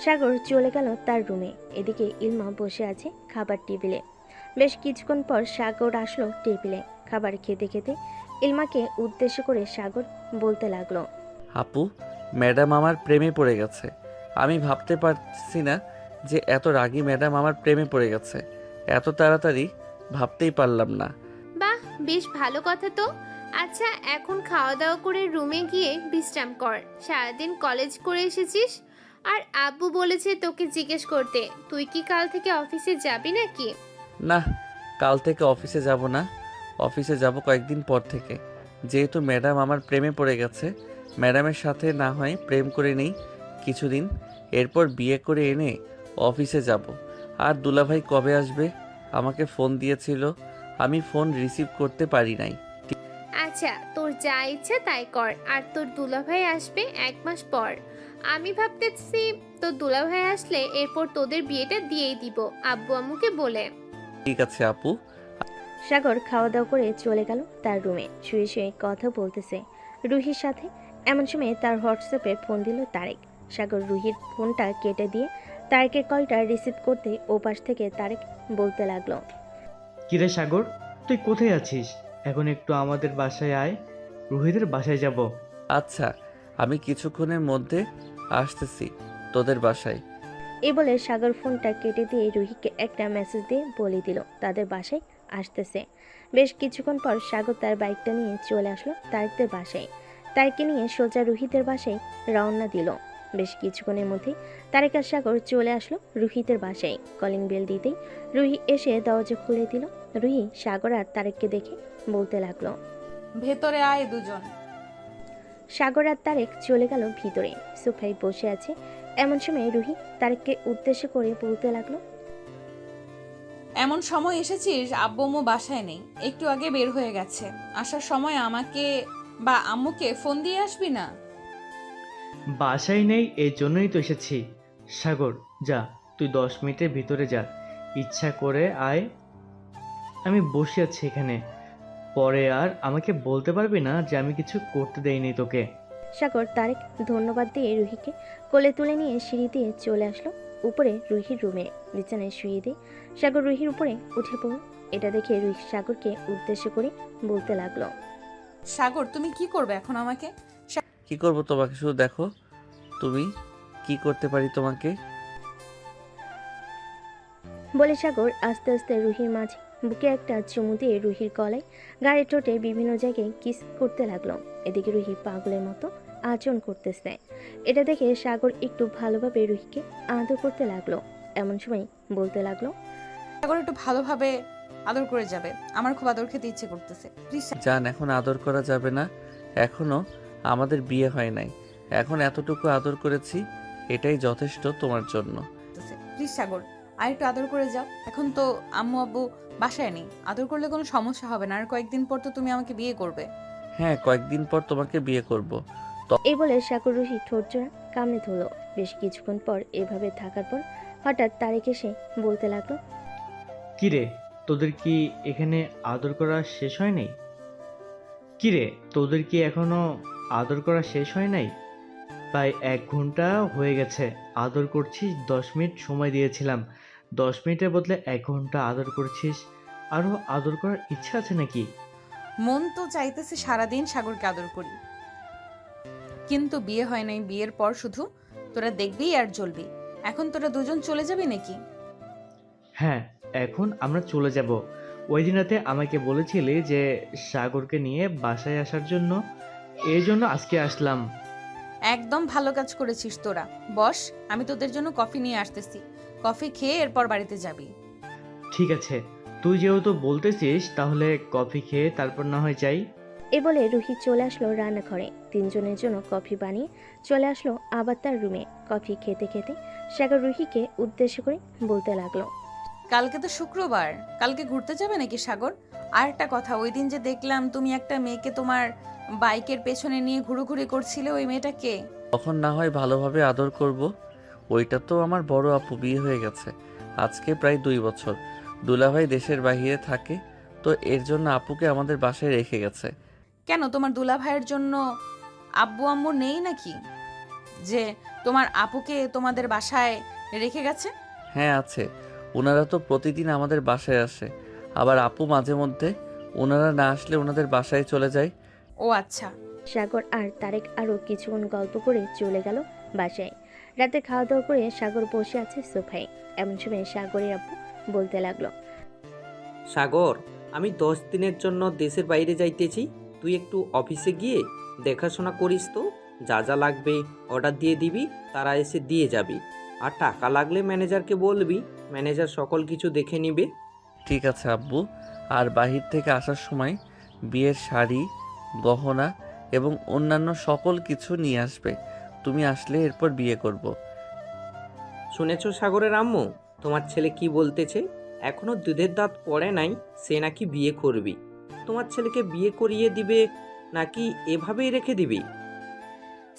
Speaker 3: সাগর চলে গেল তার রুমে। এদিকে ইলমা বসে আছে খাবার টেবিলে। বেশ কিছুক্ষণ পর সাগর আসলো টেবিলে। খাবার খেতে খেতে ইলমাকে উদ্দেশ্য করে সাগর বলতে লাগলো,
Speaker 2: আপু, ম্যাডাম আমার প্রেমে পড়ে গেছে। আমি ভাবতে পারছি না যে এত রাগী ম্যাডাম আমার প্রেমে পড়ে গেছে। এত তাড়াতাড়ি ভাবতেই পারলাম না।
Speaker 8: বাহ, বেশ ভালো কথা তো। আচ্ছা, এখন খাওয়া দাওয়া করে রুমে গিয়ে বিশ্রাম কর। সারাদিন কলেজ করে এসেছিস। আর আব্বু বলেছে তোকে জিজ্ঞেস করতে, তুই কি কাল থেকে অফিসে যাবি নাকি?
Speaker 2: না, কাল থেকে অফিসে যাব না। অফিসে যাব কয়েকদিন পর থেকে। যেহেতু ম্যাডাম আমার প্রেমে পড়ে গেছে, ম্যাডামের সাথে না হয় প্রেম করে নেই কিছুদিন, এরপর বিয়ে করে এনে অফিসে যাব। আর দুলাভাই কবে আসবে? আমাকে ফোন দিয়েছিল, আমি ফোন রিসিভ করতে পারি নাই।
Speaker 8: আচ্ছা, তোর যা ইচ্ছা তাই কর। আর তোর দুলাভাই আসবে 1 মাস পর। আমি ভাবতেছি তোর দুলাভাই আসলে এরপর তোদের বিয়েটা দিয়েই দিব আব্বু আম্মুকে বলে।
Speaker 2: ঠিক আছে আপু।
Speaker 3: সাগর খাওয়া দাওয়া করে চলে গেল তার রুমে। শুয়ে শুয়ে কথা বলতেছে রুহির সাথে। এমন সময় তার হোয়াটসঅ্যাপে ফোন দিল তারেক। সাগর রুহির ফোনটা কেটে দিয়ে তারেকের কলটা রিসিভ করতে ওপাশ থেকে তারেক বলতে লাগলো,
Speaker 11: কিরে সাগর, তুই কোথায় আছিস? এখন একটু আমাদের বাসায় আয়, রুহিদের বাসায় যাব।
Speaker 2: আচ্ছা, আমি কিছুক্ষণের মধ্যে আসতেছি তোদের বাসায়।
Speaker 3: এই বলে সাগর ফোনটা কেটে দিয়ে রুহিকে একটা মেসেজ দিয়ে বলে দিল তাদের বাসায় আসতেছে। বেশ কিছুক্ষণ পর সাগর তার বাইকটা নিয়ে চলে আসলো তারেকদের বাসায়। তারেককে নিয়ে সোজা রুহিদের বাসায় রওনা দিল। বেশ কিছুক্ষণের মধ্যেই তারেক আর সাগর চলে আসলো রুহিদের বাসায়। কলিং বেল দিতেই রুহি এসে দরজা খুলে দিল। রুহি সাগর আর তারেককে দেখে বলতে লাগলো,
Speaker 4: ভেতরে আয় দুজন।
Speaker 3: সাগর আর তারেক চলে গেল ভিতরে। সোফায় বসে আছে। এমন সময় রুহি তারেককে উদ্দেশ্য করে বলতে লাগলো,
Speaker 4: এমন সময় এসেছিস, আব্বু আম্মু বাসায় নেই, একটু আগে বের হয়ে গেছে। আসার সময় আমাকে বা আম্মুকে ফোন দিয়ে আসবি না?
Speaker 11: বাসায় নেই, এই জন্যই তো এসেছি। সাগর, যা, তুই 10 মিনিটের ভিতরে যা, ইচ্ছা করে আয়। আমি বসে আছি এখানে, পরে আর আমাকে বলতে পারবি না যে আমি কিছু করতে দেইনি তোকে।
Speaker 3: সাগর তারেক ধন্যবাদ দিয়ে রুহিকে কোলে তুলে নিয়ে সিঁড়ি দিয়ে চলে আসলো উপরে রুহির রুমে। বিছানায় শুয়ে দিয়ে সাগর রুহির উপরে উঠে পড়ল। এটা দেখে রুহি সাগরকে উদ্দেশ্য করে বলতে লাগলো,
Speaker 4: সাগর, তুমি কি করবে এখন আমাকে?
Speaker 2: কি করব তোমাকে? শুধু দেখো তুমি কি করতে পারি তোমাকে।
Speaker 3: বলে সাগর আস্তে আস্তে রুহির মাঝে বুকে একটা চুমু দিয়ে রুহির গলায় গাড়ির ঠোঁটে বিভিন্ন জায়গায় কিস করতে লাগলো। এদিকে রুহি পাগলের মতো আচরণ করতেছে। এটা দেখে সাগর একটু ভালোভাবে রুহিকে আদর করতে লাগলো। এমন সময় বলতে লাগলো,
Speaker 4: সাগর একটু ভালোভাবে আদর করে যাবে, আমার খুব আদর খেতে ইচ্ছে করতেছে, প্লিজ।
Speaker 2: জান, এখন আদর করা যাবে না, এখনো আমাদের বিয়ে হয় নাই। এখন এতটুকু আদর করেছি, এটাই যথেষ্ট তোমার জন্য।
Speaker 4: প্লিজ সাগর, আর একটু আদর করে যাও। এখন তো আম্মু আব্বু বাসায় নেই, আদর করলে কোনো সমস্যা হবে না। আর কয়েকদিন পর তো তুমি আমাকে বিয়ে করবে।
Speaker 2: হ্যাঁ, কয়েকদিন পর তোমাকে বিয়ে করব।
Speaker 3: এই বলে সাগর রুহি ঠোঁট জোড়া কামড়ে ধরল। বেশ কিছুক্ষণ পর এভাবে থাকার পর হঠাৎ তারেক এসে বলতে লাগলো,
Speaker 11: কিরে, তোদের কি এখানে আদর করা শেষ হয় নাই? কিরে, তোদের কি এখনো আদর করা শেষ হয় নাই? প্রায় 1 ঘন্টা হয়ে গেছে আদর করছিস, 10 মিনিট সময় দিয়েছিলাম, 10 মিনিটের বদলে 1 ঘন্টা আদর করছিস। আরও আদর করার ইচ্ছা আছে নাকি?
Speaker 4: মন তো চাইতেছে সারাদিন সাগরকে আদর করি, কিন্তু বিয়ে হয় নাই। বিয়ের পর শুধু তোরা দেখবি আর জ্বলবি। এখন তোরা দুজন চলে যাবি নাকি?
Speaker 11: হ্যাঁ, এখন আমরা চলে যাব। ওই দিন রাতে আমাকে বলেছিলি যে সাগরকে নিয়ে বাসায় আসার জন্য, এই জন্য আজকে আসলাম।
Speaker 4: একদম ভালো কাজ করেছিস তোরা। বস, আমি তোদের জন্য কফি নিয়ে আসতেছি, কফি খেয়ে এরপর বাড়িতে যাবি।
Speaker 11: ঠিক আছে, তুই যেহেতু বলতেছিস তাহলে কফি খেয়ে তারপর না হয় যাই।
Speaker 3: এ বলে রুহি চলে আসলো রান্নাঘরে। তিনজনের জন্য কফি বানিয়ে চলে আসলো আবার তার রুমে। কফি খেতে খেতে সাগর রুহিকে উদ্দেশ্য করে বলতে লাগলো,
Speaker 4: কালকে তো শুক্রবার, কালকে ঘুরতে যাবে নাকি সাগর? আর একটা কথা, ওই দিন যে দেখলাম তুমি একটা মেয়েকে তোমার বাইকের পেছনে নিয়ে ঘুরোঘুরি করছিলে, ওই মেয়েটা কে?
Speaker 2: তখন না হয় ভালোভাবে আদর করব। ওইটা তো আমার বড় আপু, বিয়ে হয়ে গেছে আজকে প্রায় 2 বছর। দুলাভাই দেশের বাইরে থাকে, তো এর জন্য আপুকে আমাদের বাসায় রেখে গেছে।
Speaker 4: কেন, তোমার দুলা ভাইয়ের জন্য আব্বু আম্মু নেই নাকি, যে তোমার আপুকে তোমাদের বাসায় রেখে গেছে?
Speaker 2: হ্যাঁ আছে, ওনারা তো প্রতিদিন আমাদের বাসায় আসে, আবার আপু মাঝে মধ্যে ওনারা না আসলে ওনাদের বাসায় চলে যায়।
Speaker 4: ও আচ্ছা।
Speaker 3: সাগর আর তারেক আরও কিছুক্ষণ গল্প করে চলে গেল বাসায়। রাতে খাওয়া দাওয়া করে সাগর বসে আছে সোফায়। এমন সময় সাগরের আব্বু বলতে লাগলো,
Speaker 14: সাগর, আমি 10 দিনের জন্য দেশের বাইরে যাইতেছি, তুই একটু অফিসে গিয়ে দেখাশোনা করিস তো। যা যা লাগবে অর্ডার দিয়ে দিবি, তারা এসে দিয়ে যাবি। আর টাকা লাগলে ম্যানেজারকে বলবি, ম্যানেজার সকল কিছু দেখে নিবে।
Speaker 2: ঠিক আছে আব্বু। আর বাহির থেকে আসার সময় বিয়ের শাড়ি, গহনা এবং অন্যান্য সকল কিছু নিয়ে আসবে। তুমি আসলে এরপর বিয়ে করব।
Speaker 14: শুনেছ সাগরের আম্মু, তোমার ছেলে কি বলতেছে? এখনো দুধের দাঁত পড়ে নাই, সে নাকি বিয়ে করবি। তোমার ছেলেকে বিয়ে করিয়ে দিবে নাকি এভাবেই রেখে দিবি?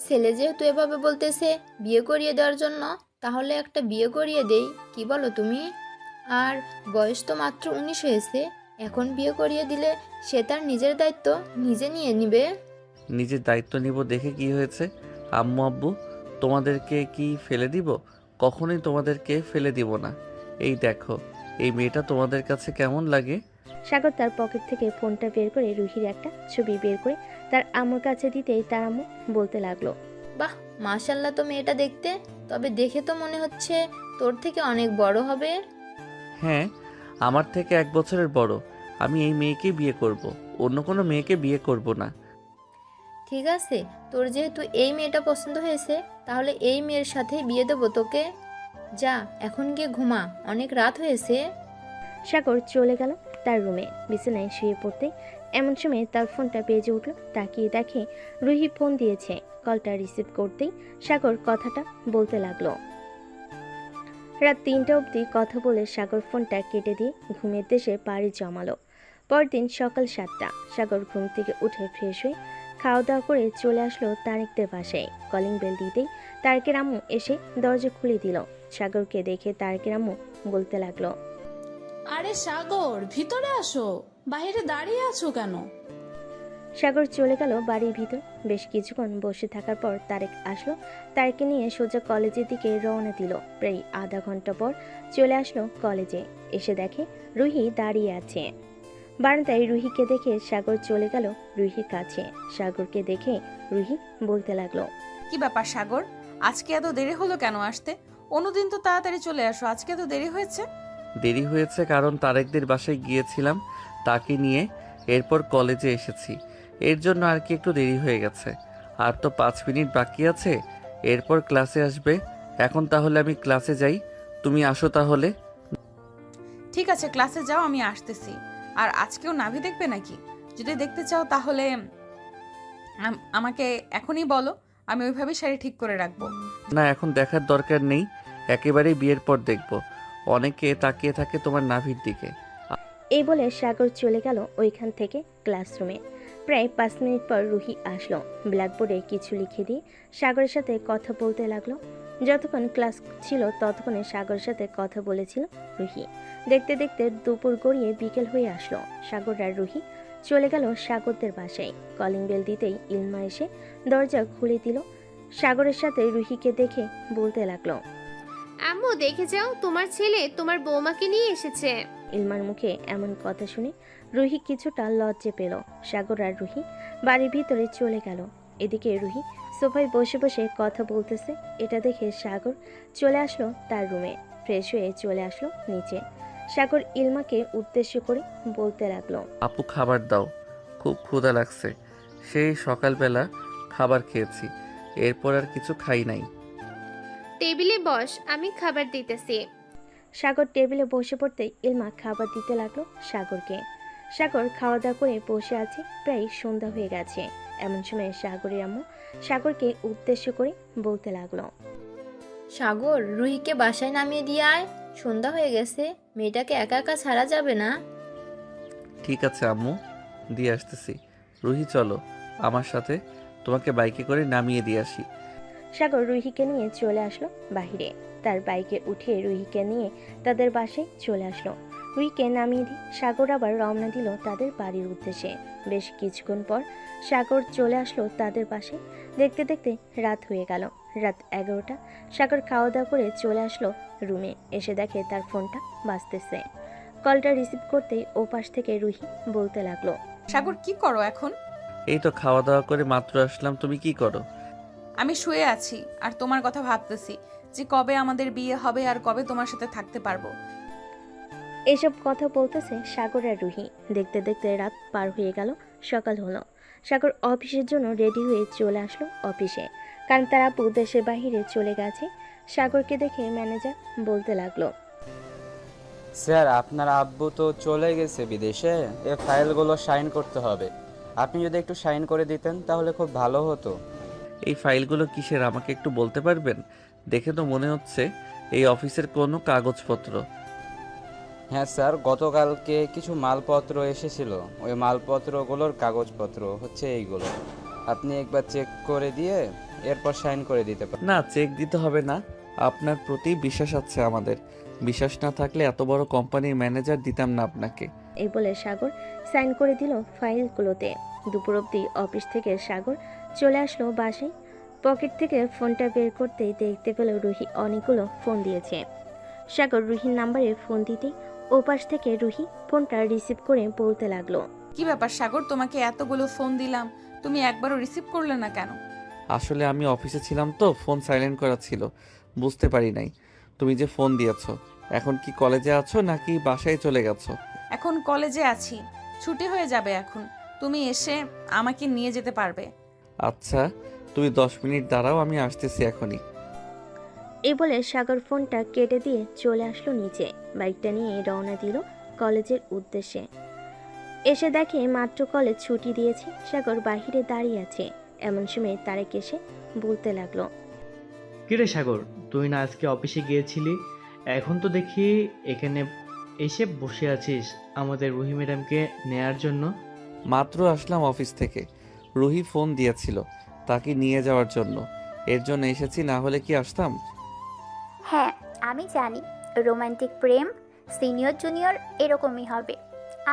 Speaker 9: ছেলে যেহেতু এভাবে বলতেছে বিয়ে করিয়ে দেওয়ার জন্য, তাহলে একটা বিয়ে করিয়ে দেই, কি বলো তুমি? আর বয়স তো মাত্র 19 হয়েছে, এখন বিয়ে করিয়ে দিলে সে তার নিজের দায়িত্ব নিজে নিয়ে নিবে।
Speaker 2: নিজের দায়িত্ব নিব দেখে কি হয়েছে? আম্মু আব্বু তোমাদেরকে কি ফেলে দিব? কখনোই তোমাদেরকে ফেলে দিব না। এই দেখো, এই মেয়েটা তোমাদের কাছে কেমন লাগে?
Speaker 3: সাগর তার পকেট থেকে ফোনটা বের করে রুহির একটা ছবি বের করে তার আম্মুর কাছে দিতেই তার আম্মু বলতে লাগলো,
Speaker 9: বাহ, মাশাল্লাহ তো মেয়েটা দেখতে, তবে দেখে তো মনে হচ্ছে তোর থেকে অনেক বড় হবে।
Speaker 2: হ্যাঁ, আমার থেকে 1 বছরের বড়। আমি এই মেয়েকে বিয়ে করব, অন্য কোনো মেয়েকে বিয়ে করব না।
Speaker 9: ঠিক আছে, তোর যেহেতু এই মেয়েটা পছন্দ হয়েছে, তাহলে এই মেয়ের সাথেই বিয়ে দেবো তোকে। যা, এখন গিয়ে ঘুমা, অনেক রাত হয়েছে।
Speaker 3: সাগর চলে গেল তার রুমে। বিছানায় শুয়ে পড়তে এমন সময় তার ফোনটা বেজে উঠল। তাকিয়ে দেখে রুহি ফোন দিয়েছে। কলটা রিসিভ করতেই সাগর কথাটা বলতে লাগলো। রাত 3টা অবধি কথা বলে সাগর ফোনটা কেটে দিয়ে ঘুমের দেশে পাড়ি জমালো। পরদিন সকাল 7টা। সাগর ঘুম থেকে উঠে ফ্রেশ হয়ে খাওয়া দাওয়া করে চলে আসলো তারেকদের বাসায়। কলিং বেল দিতেই তারেকের আম্মু এসে দরজা খুলে দিল। সাগরকে দেখে তারেকের আম্মু বলতে লাগলো,
Speaker 17: আরে সাগর, ভিতরে আসো, বাইরে দাঁড়িয়ে আছো কেন?
Speaker 3: সাগর চলে গেল বাড়ির ভিতর। বেশ কিছুক্ষণ বসে থাকার পর তারেক আসলো। তারেককে নিয়ে সোজা কলেজের দিকে রওনা দিল। প্রায় আধা ঘন্টা পর চলে আসলো কলেজে। এসে দেখে রুহি দাঁড়িয়ে আছে বারান্দায়। রুহিকে দেখে সাগর চলে গেল রুহির কাছে। সাগরকে দেখে রুহি বলতে লাগলো,
Speaker 4: কি ব্যাপার সাগর, আজকে এত দেরি হলো কেন আসতে? অন্যদিন তো তাড়াতাড়ি চলে আসো, আজকে এত দেরি হয়েছে?
Speaker 2: দেরি হয়েছে কারণ তারেকদের বাসায় গিয়েছিলাম তাকে নিয়ে, এরপর কলেজে এসেছি, এর জন্য আর কি একটু দেরি হয়ে গেছে। আর তো 5 মিনিট বাকি আছে, এরপর ক্লাসে আসবে। এখন তাহলে আমি ক্লাসে যাই, তুমি আসো তাহলে।
Speaker 4: ঠিক আছে, ক্লাসে যাও, আমি আসতেছি। আর আজকেও নাভি দেখবে নাকি? যদি দেখতে চাও তাহলে আমাকে এখনই বলো, আমি ওইভাবে শাড়ি ঠিক করে রাখবো।
Speaker 2: না, এখন দেখার দরকার নেই, একেবারেই বিয়ের পর দেখব। অনেকে তাকিয়ে থাকে তোমার নাভির দিকে।
Speaker 3: এই বলে সাগর চলে গেল ওইখান থেকে ক্লাসরুমে। প্রায় 5 মিনিট পর রুহি আসলো। ব্ল্যাকবোর্ডে কিছু লিখে দিয়ে সাগরের সাথে কথা বলতে লাগলো। যতক্ষণ ক্লাস ছিল ততক্ষণে সাগরের সাথে কথা বলেছিল রুহি। দেখতে দেখতে দুপুর গড়িয়ে বিকেল হয়ে আসলো। সাগর আর রুহি চলে গেল সাগরদের বাসায়। কলিং বেল দিতেই ইলমা এসে দরজা খুলে দিল। সাগরের সাথে রুহিকে দেখে বলতে লাগলো,
Speaker 8: আম্মু দেখে যাও, তোমার ছেলে তোমার বৌমাকে নিয়ে এসেছে।
Speaker 3: ইলমার মুখে এমন কথা শুনে রুহি কিছুটা লজ্জে পেল। সাগর আর রুহি বাড়ির ভিতরে চলে গেল। এদিকে রুহি সোফায় বসে বসে কথা বলতেছে। এটা দেখে সাগর চলে আসলো তার রুমে। ফ্রেশ হয়ে চলে আসলো নিচে। সাগর ইলমাকে উদ্দেশ্য করে বলতে লাগলো,
Speaker 2: আপু খাবার দাও, খুব ক্ষুধা লাগছে। সেই সকালবেলা খাবার খেয়েছি, এরপর আর কিছু খাই নাই।
Speaker 8: টেবিলে বস, আমি খাবার দিতেছি।
Speaker 3: সাগর টেবিলে বসে পড়তে ইলমা খাবার দিতে লাগলো সাগরকে। সাগর খাওয়া দাওয়া করে বসে আছে। প্রায় সন্ধ্যা হয়ে গেছে। এমন সময় সাগরের আম্মু সাগরকে উদ্দেশ্য করে বলতে লাগলো,
Speaker 9: সাগর, রুহিকে বাসায় নামিয়ে দিয়ে আয়, সন্ধ্যা হয়ে গেছে, মেয়েটাকে একা একা ছাড়া যাবে না।
Speaker 2: ঠিক আছে আম্মু, দিয়ে আসতেছি। রুহি চলো আমার সাথে, তোমাকে বাইকে করে নামিয়ে দিয়ে আসি।
Speaker 3: সাগর রুহিকে নিয়ে চলে আসলো বাহিরে। তার বাইকে উঠিয়ে রুহিকে নিয়ে তাদের বাসায় চলে আসলো। রুহিকে নামিয়ে দিয়ে সাগর আবার রওনা দিল তাদের বাড়ির উদ্দেশ্যে। বেশ কিছুক্ষণ পর সাগর চলে আসলো তাদের বাসায়। দেখতে দেখতে রাত হয়ে গেল। রাত 11টা। সাগর খাওয়া দাওয়া করে চলে আসলো রুমে। এসে দেখে তার ফোনটা বাজতেছে। কলটা রিসিভ করতেই ও পাশ থেকে রুহি বলতে লাগলো,
Speaker 4: সাগর কি করো এখন?
Speaker 2: এই তো খাওয়া দাওয়া করে মাত্র আসলাম, তুমি কি করো?
Speaker 4: আমি শুয়ে আছি আর তোমার কথা ভাবতেছি যে কবে আমাদের বিয়ে হবে আর কবে তোমার সাথে থাকতে পারবো।
Speaker 3: এসব কথা বলতেছে সাগর আর রুহি। দেখতে দেখতে রাত পার হয়ে গেল, সকাল হলো। সাগর অফিসের জন্য রেডি হয়ে চলে আসলো অফিসে, কারণ তার আপু দেশের বাহিরে চলে গেছে। সাগরকে দেখে ম্যানেজার বলতে লাগলো,
Speaker 18: স্যার, আপনার আব্বু তো চলে গেছে বিদেশে, এই ফাইলগুলো সাইন করতে হবে। আপনি যদি একটু সাইন করে দিতেন তাহলে খুব ভালো হতো।
Speaker 2: এই ফাইলগুলো কিসের আমাকে একটু বলতে পারবেন? দেখে তো মনে হচ্ছে এই অফিসের কোনো কাগজপত্র।
Speaker 18: হ্যাঁ স্যার, গতকালকে কিছু মালপত্র এসেছিল, ওই মালপত্রগুলোর কাগজপত্র হচ্ছে এইগুলো। আপনি একবার চেক করে দিয়ে এরপর সাইন করে দিতে পারেন।
Speaker 2: না, চেক দিতে হবে না, আপনার প্রতি বিশ্বাস আছে আমাদের। বিশ্বাস না থাকলে এত বড় কোম্পানির ম্যানেজার দিতাম না আপনাকে।
Speaker 3: এই বলে সাগর সাইন করে দিল ফাইলগুলোতে। দুপুর অবধি অফিস থেকে সাগর চলে আসলো বাসায়। পকেট থেকে ফোনটা বের করতেই দেখতে পেল রুহি অনেকগুলো ফোন দিয়েছে। সাগর রুহির নাম্বারে ফোন দিতেই ওপাশ থেকে রুহি ফোনটা রিসিভ করে বলতে লাগলো,
Speaker 4: কি ব্যাপার সাগর, তোমাকে এতগুলো ফোন দিলাম, তুমি একবারও রিসিভ করলে না কেন?
Speaker 2: আসলে আমি অফিসে ছিলাম তো, ফোন সাইলেন্ট করা ছিল, বুঝতে পারি নাই তুমি যে ফোন দিয়েছো। এখন কি কলেজে আছো নাকি বাসায় চলে গেছো?
Speaker 4: এখন কলেজে আছি, ছুটি হয়ে যাবে এখন, তুমি এসে আমাকে নিয়ে যেতে পারবে।
Speaker 2: আচ্ছা, তুমি 10 মিনিট দাঁড়াও, আমি আসতেছি এখনই।
Speaker 3: এই বলে সাগর ফোনটা কেটে দিয়ে চলে আসলো নিচে। বাইকটা নিয়ে রওনা দিল কলেজের উদ্দেশ্যে। এসে দেখে মাত্র কলেজ ছুটি দিয়েছে। সাগর বাহিরে দাঁড়িয়ে আছে। এমন সময় তারেক এসে বলতে লাগলো,
Speaker 11: কিরে সাগর, তুই না আজকে অফিসে গিয়েছিলি, এখন তো দেখি এখানে এসে বসে আছিস আমাদের রুহি ম্যাডামকে নেয়ার জন্য।
Speaker 2: মাত্র আসলাম অফিস থেকে, রুহি ফোন দিয়েছিল তাকে নিয়ে যাওয়ার জন্য, এর জন্য এসেছি, না হলে কি আসতাম?
Speaker 12: হ্যাঁ, আমি জানি রোমান্টিক প্রেম সিনিয়র জুনিয়র এরকমই হবে।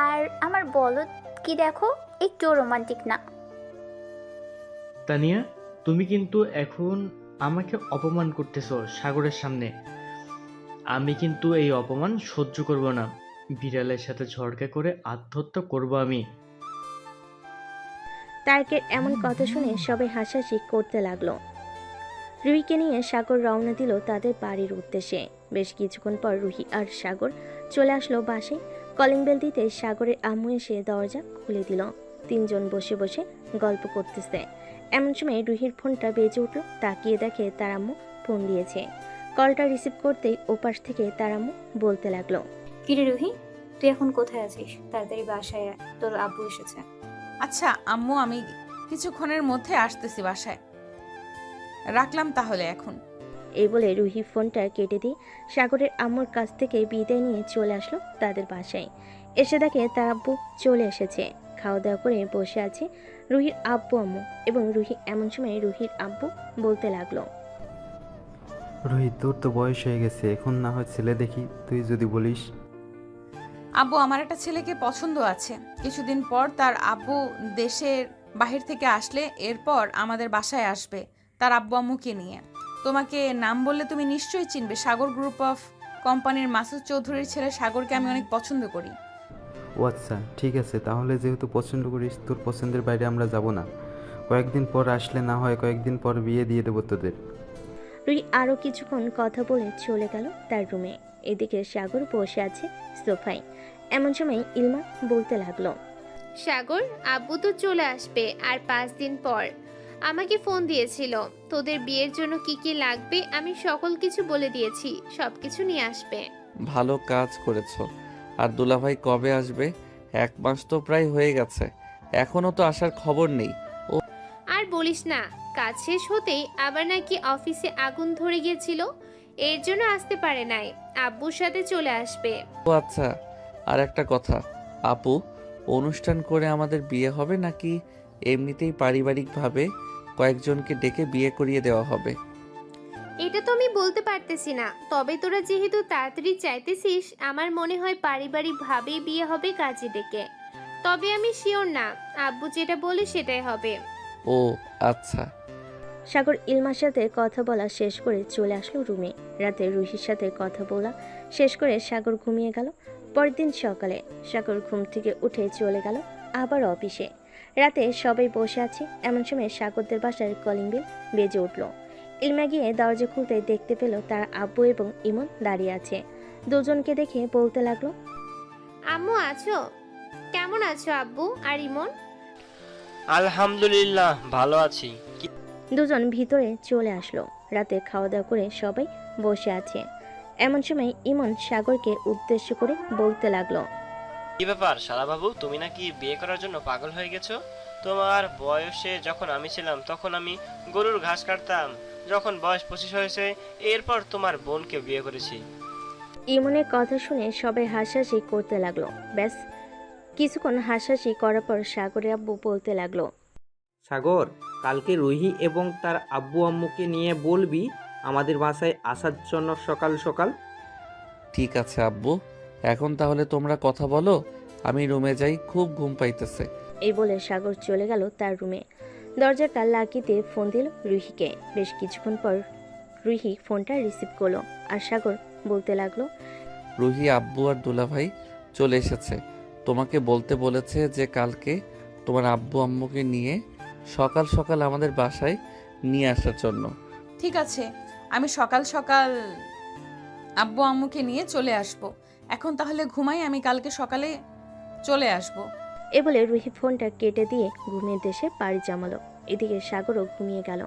Speaker 12: আর আমার বলো কি দেখো, একটু রোমান্টিক না।
Speaker 11: তানিয়া, তুমি কিন্তু এখন আমাকে অপমান করতেছো সাগরের সামনে। আমি কিন্তু এই অপমান সহ্য করব না। বিড়ালের সাথে ঝড়কা করে আত্মহত্যা করব আমি।
Speaker 3: তারেকের এমন কথা শুনে সবাই হাসাহাসি করতে লাগলো। রুহিকে নিয়ে সাগর রওনা দিল তাদের বাড়ির উদ্দেশ্যে। বেশ কিছুক্ষণ পর রুহি আর সাগর চলে আসলো বাসায়। কলিং বেল দিতে সাগরের আম্মু এসে দরজা খুলে দিল। তিনজন বসে বসে গল্প করতেছে। এমন সময় রুহির ফোনটা বেজে উঠল। তাকিয়ে দেখে তার আম্মু ফোন দিয়েছে। কলটা রিসিভ করতেই ওপাশ থেকে তার আম্মু বলতে লাগলো,
Speaker 10: কিরে রুহি, তুই এখন কোথায় আছিস? তাড়াতাড়ি বাসায় আয়, তোর আব্বু এসেছে।
Speaker 4: আচ্ছা আম্মু, আমি কিছুক্ষণের মধ্যে আসতেছি বাসায়। রাখলাম তাহলে এখন।
Speaker 3: এই বলে রুহি ফোনটা কেটে দিয়ে সাগরের আম্মুর কাছ থেকে বিদায় নিয়ে চলে আসলো তাদের বাসায়। এসে দেখে তার আব্বু চলে এসেছে। খাওয়া দাওয়া করে বসে আছে রুহির আব্বু আম্মু এবং রুহি। এমন সময় রুহির আব্বু বলতে লাগলো,
Speaker 19: রোহিত, তোর তো বয়স হয়ে গেছে, এখন না হয় ছেলে দেখি, তুই যদি বলিস।
Speaker 4: আব্বু, আমার একটা ছেলেকে পছন্দ আছে। কিছুদিন পর তার আব্বু দেশের বাহির থেকে আসলে এরপর আমাদের বাসায় আসবে তার আব্বু আম্মুকে নিয়ে। তোমাকে নাম বললে তুমি নিশ্চয়ই চিনবে। সাগর গ্রুপ অফ কোম্পানির মাসুদ চৌধুরীর ছেলে সাগরকে আমি অনেক পছন্দ করি।
Speaker 19: ও আচ্ছা, ঠিক আছে, তাহলে যেহেতু পছন্দ করিস, তোর পছন্দের বাইরে আমরা যাব না। কয়েকদিন পর আসলে না হয় কয়েকদিন পর বিয়ে দিয়ে দেবো তোদের।
Speaker 3: রুহি আরও কিছুক্ষণ কথা বলে চলে গেল তার রুমে। এদিকে সাগর বসে আছে সোফায়। এমন সময় ইলমা বলতে লাগলো,
Speaker 8: সাগর, আব্বু তো চলে আসবে আর 5 দিন পর। আমাকে ফোন দিয়েছিল, তোদের বিয়ের জন্য কি কি লাগবে আমি সকল কিছু বলে দিয়েছি, সবকিছু নিয়ে আসবে।
Speaker 2: ভালো কাজ করেছো। আর দুলাভাই কবে আসবে? 1 মাস তো প্রায় হয়ে গেছে, এখনো তো আসার খবর নেই।
Speaker 8: আর বলিস না, কাজ শেষ হতেই আবার নাকি অফিসে আগুন ধরে গিয়েছিল, এর জন্য আসতে পারে নাই। আব্বুর সাথে চলে আসবে।
Speaker 2: ও আচ্ছা, আর একটা কথা আপু, অনুষ্ঠান করে আমাদের বিয়ে হবে নাকি এমনিতেই পারিবারিকভাবে কয়েকজনকে ডেকে বিয়ে করিয়ে দেওয়া হবে?
Speaker 8: এটা তো আমি বলতে পারতেছি না, তবে তোরা যেহেতু তাড়াতাড়ি চাইতেছিস, আমার মনে হয় পারিবারিকভাবেই বিয়ে হবে কাজে ডেকে। তবে আমি শিওর না, আব্বু যেটা বলে সেটাই হবে।
Speaker 2: ও আচ্ছা।
Speaker 3: সাগর ইলমার সাথে কথা বলা শেষ করে চলে আসলো রুমে। রাতে রুহির সাথে কথা বলা শেষ করে সাগর ঘুমিয়ে গেল। পরের দিন সকালে সাগর ঘুম থেকে উঠে চলে গেল আবার অফিসে। রাতে সবাই বসে আছে। এমন সময় সাগরদের বাসার কলিং বেল বেজে উঠল। ইলমা গিয়ে দরজা খুলতে দেখতে পেল তার আব্বু এবং ইমন দাঁড়িয়ে আছে। দুজনকে দেখে বলতে লাগলো,
Speaker 8: আম্মু আছো? কেমন আছো আব্বু আর ইমন?
Speaker 20: আলহামদুলিল্লাহ, ভালো আছি।
Speaker 3: দুজন ভিতরে চলে আসলো। রাতে খাওয়া দাওয়া করে সবাই বসে আছে। এমন সময় ইমন সাগরকে উদ্দেশ্য করে বলতে লাগলো,
Speaker 20: কি ব্যাপার শালাবাবু, তুমি নাকি বিয়ে করার জন্য পাগল হয়ে গেছো? তোমার বয়সে যখন আমি ছিলাম তখন আমি গরুর ঘাস কাটতাম। যখন বয়স 25 হয়েছে এরপর তোমার বোনকে বিয়ে করেছি।
Speaker 3: ইমনের কথা শুনে সবাই হাসাহাসি করতে লাগলো। ব্যাস কিছুক্ষণ হাসাহাসি করার পর সাগরের আব্বু বলতে লাগলো,
Speaker 14: সাগর, কালকে রুহি এবং তার আব্বু আম্মুকে নিয়ে বলবি আমাদের বাসায় আসার জন্য সকাল সকাল।
Speaker 2: ঠিক আছে আব্বু, এখন তাহলে তোমরা কথা বলো, আমি রুমে যাই, খুব ঘুম পাইতেছে।
Speaker 3: এই বলে সাগর চলে গেল তার রুমে। দরজাটা লাগিয়ে দিয়ে ফোন দিল রুহিকে। বেশ কিছুক্ষণ পর রুহি ফোনটা রিসিভ করলো আর সাগর বলতে লাগলো,
Speaker 2: রুহি, আব্বু আর দুলাভাই চলে এসেছে। তোমাকে বলতে বলেছে যে কালকে তোমার আব্বু আম্মুকে নিয়ে সকাল সকাল আমাদের বাসায় নিয়ে আসার জন্য।
Speaker 4: ঠিক আছে, আমি সকাল সকাল আব্বু আম্মুকে নিয়ে চলে আসব। এখন তাহলে ঘুমাই, আমি কালকে সকালে চলে আসব।
Speaker 3: এ বলে রুহি ফোনটা কেটে দিয়ে ঘুমের দেশে পাড়ি জমালো। এদিকে সাগরও ঘুমিয়ে গেল।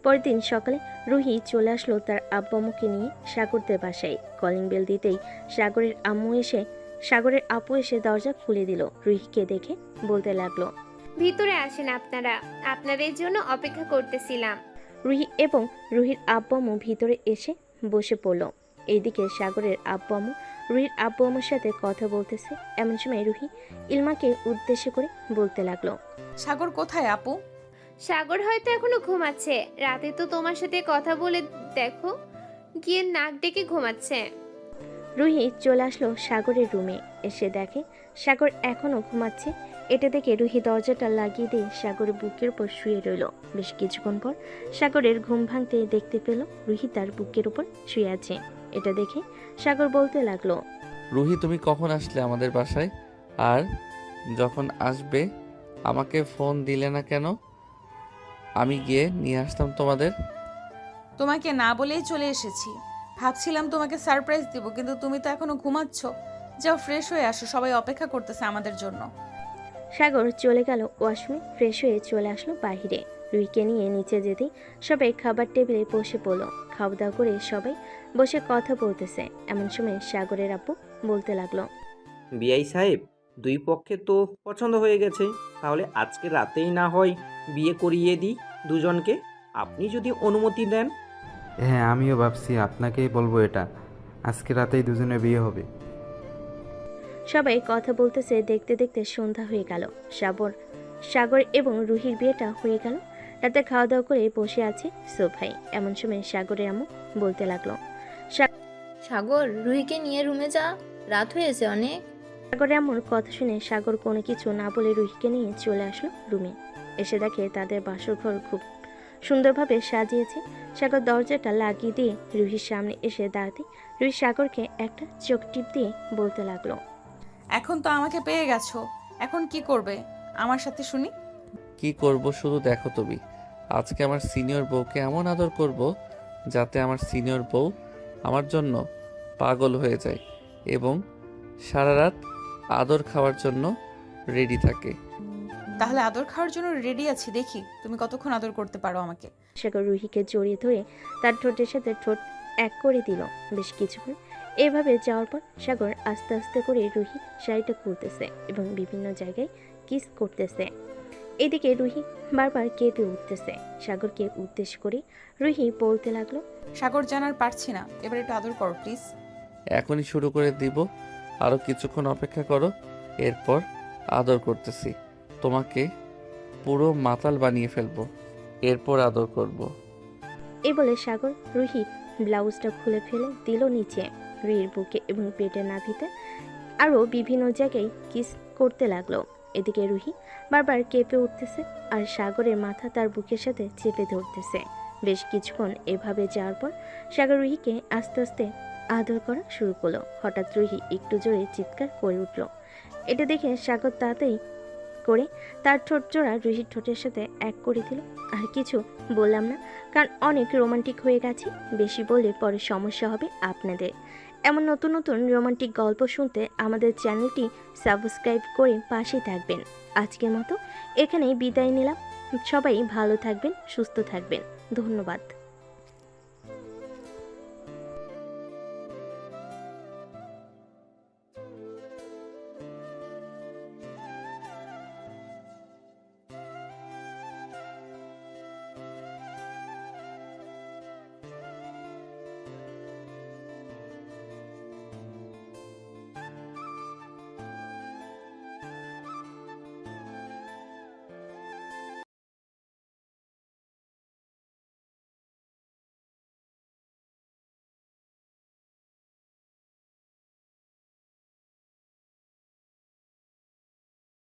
Speaker 3: পরের দিন সকালে রুহি চলে আসলো তার আব্বু আম্মুকে নিয়ে সাগরদের বাসায়। কলিং বেল দিতেই সাগরের আপু এসে দরজা খুলে দিল। রুহিকে দেখে বলতে লাগলো,
Speaker 8: ভিতরে আসেন আপনারা, আপনাদের জন্য অপেক্ষা করতেছিলাম।
Speaker 3: রুহি এবং রুহির আব্বু আম্মু ভিতরে এসে বসে পড়ল। এইদিকে সাগরের আব্বু আম্মু রুহির আব্বু আম্মুর সাথে কথা বলতেছে। এমন সময় রুহি ইলমাকে উদ্দেশ্য করে বলতে লাগলো,
Speaker 4: সাগর কোথায় আপু?
Speaker 8: সাগর হয়তো এখনো ঘুমাচ্ছে, রাতে তো তোমার সাথে কথা বলে দেখো গিয়ে নাক ডেকে ঘুমাচ্ছে।
Speaker 3: রুহি চলে আসলো সাগরের রুমে। এসে দেখে সাগর এখনো ঘুমাচ্ছে। এটা দেখে রুহি দরজাটা লাগিয়ে দিয়ে সাগরের বুকের উপর শুয়ে রইল। বেশ কিছুক্ষণ পর সাগরের ঘুম ভাঙতে দেখতে পেল রুহি তার বুকের উপর শুয়ে আছে। এটা দেখে সাগর বলতে লাগলো,
Speaker 2: রুহি, তুমি কখন আসলে আমাদের বাসায়? আর যখন আসবে আমাকে ফোন দিলে না কেন? আমি গিয়ে নিয়ে আসতাম তোমাদের।
Speaker 4: তোমাকে না বলেই চলে এসেছি। ভাবছিলাম তোমাকে সারপ্রাইজ দিব, কিন্তু তুমি তো এখনো ঘুমাচ্ছ। যাও ফ্রেশ হয়ে আসো, সবাই অপেক্ষা করতেছে আমাদের জন্য।
Speaker 3: সাগর চলে গেল ওয়াশরুমে, ফ্রেশ হয়ে চলে আসলো বাইরে। রুহিকে নিয়ে নিচে যেতেই সবাই খাবার টেবিলে বসে পড়লো। খাওয়া দাওয়া করে সবাই বসে কথা বলতেছে। এমন সময় সাগরের আব্বু বলতে লাগলো,
Speaker 14: বিআই সাহেব, দুই পক্ষে তো পছন্দ হয়ে গেছে, তাহলে আজকে রাতেই না হয় বিয়ে করিয়ে দিই দুজনকে, আপনি যদি অনুমতি দেন।
Speaker 19: হ্যাঁ, আমিও ভাবছি আপনাকেই বলবো এটা, আজকে রাতেই দুজনে বিয়ে হবে।
Speaker 3: সবাই কথা বলতেছে। দেখতে দেখতে সন্ধ্যা হয়ে গেল। সাগর এবং রুহির বিয়েটা হয়ে গেল। রাতে খাওয়া দাওয়া করে বসে আছে সোফায়। এমন সময় সাগরের আম্মু বলতে লাগলো,
Speaker 9: সাগর, রুহিকে নিয়ে রুমে যা, রাত হয়েছে অনেক।
Speaker 3: সাগরের আম্মুর কথা শুনে সাগর কোনো কিছু না বলে রুহিকে নিয়ে চলে আসলো রুমে। এসে দেখে তাদের বাসর ঘর খুব সুন্দরভাবে সাজিয়েছে। সাগর দরজাটা লাগিয়ে দিয়ে রুহির সামনে এসে দাঁড়াতে রুহি সাগরকে একটা চোখ টিপ দিয়ে বলতে লাগলো,
Speaker 4: এখন তো আমাকে পেয়ে গেছো, এখন কি করবে আমার সাথে শুনি?
Speaker 2: কি করব শুধু দেখো তুমি। আজকে আমার সিনিয়র বউকে এমন আদর করব যাতে আমার সিনিয়র বউ আমার জন্য পাগল হয়ে যায় এবং সারা রাত আদর খাওয়ার জন্য রেডি থাকে।
Speaker 4: তাহলে আদর খাওয়ার জন্য রেডি আছি, দেখি তুমি কতক্ষণ আদর করতে পারো আমাকে।
Speaker 3: সাগর রুহিকে জড়িয়ে ধরে তার ঠোঁটের সাথে ঠোঁট এক করে দিল। বেশ কিছুক্ষণ এভাবে যাওয়ার পর সাগর আস্তে আস্তে করে রুহির শাড়িটা খুলতেছে এবং বিভিন্ন জায়গায় কিস করতেছে। এদিকে রুহি বারবার কেঁপে উঠতেছে। সাগরকে উদ্দেশ্য করে রুহি বলতে লাগলো,
Speaker 4: সাগর জানার পারছি না, এবার একটু আদর করো প্লিজ।
Speaker 2: এখনই শুরু করে দিব, আরও কিছুক্ষণ অপেক্ষা করো, এরপর আদর করতেছি। তোমাকে পুরো মাতাল বানিয়ে ফেলবো, এরপর আদর করব।
Speaker 3: এই বলে সাগর রুহির ব্লাউজটা খুলে ফেলে দিল নিচে। রুহির বুকে এবং পেটের নাভিতে আরও বিভিন্ন জায়গায় কিস করতে লাগলো। এদিকে রুহি বারবার কেঁপে উঠতেছে আর সাগরের মাথা তার বুকের সাথে চেপে ধরতেছে। বেশ কিছুক্ষণ এভাবে যাওয়ার পর সাগর রুহিকে আস্তে আস্তে আদর করা শুরু করলো। হঠাৎ রুহি একটু জোরে চিৎকার করে উঠল। এটা দেখে সাগর তাড়াতাড়ি করে তার ঠোঁট জোড়া রুহির ঠোঁটের সাথে এক করে দিল। আর কিছু বললাম না, কারণ অনেক রোমান্টিক হয়ে গেছে। বেশি বললে পরে সমস্যা হবে আপনাদের। এমন নতুন নতুন রোমান্টিক গল্প শুনতে আমাদের চ্যানেলটি সাবস্ক্রাইব করে পাশে থাকবেন। আজকের মতো এখানেই বিদায় নিলাম। সবাই ভালো থাকবেন, সুস্থ থাকবেন। ধন্যবাদ।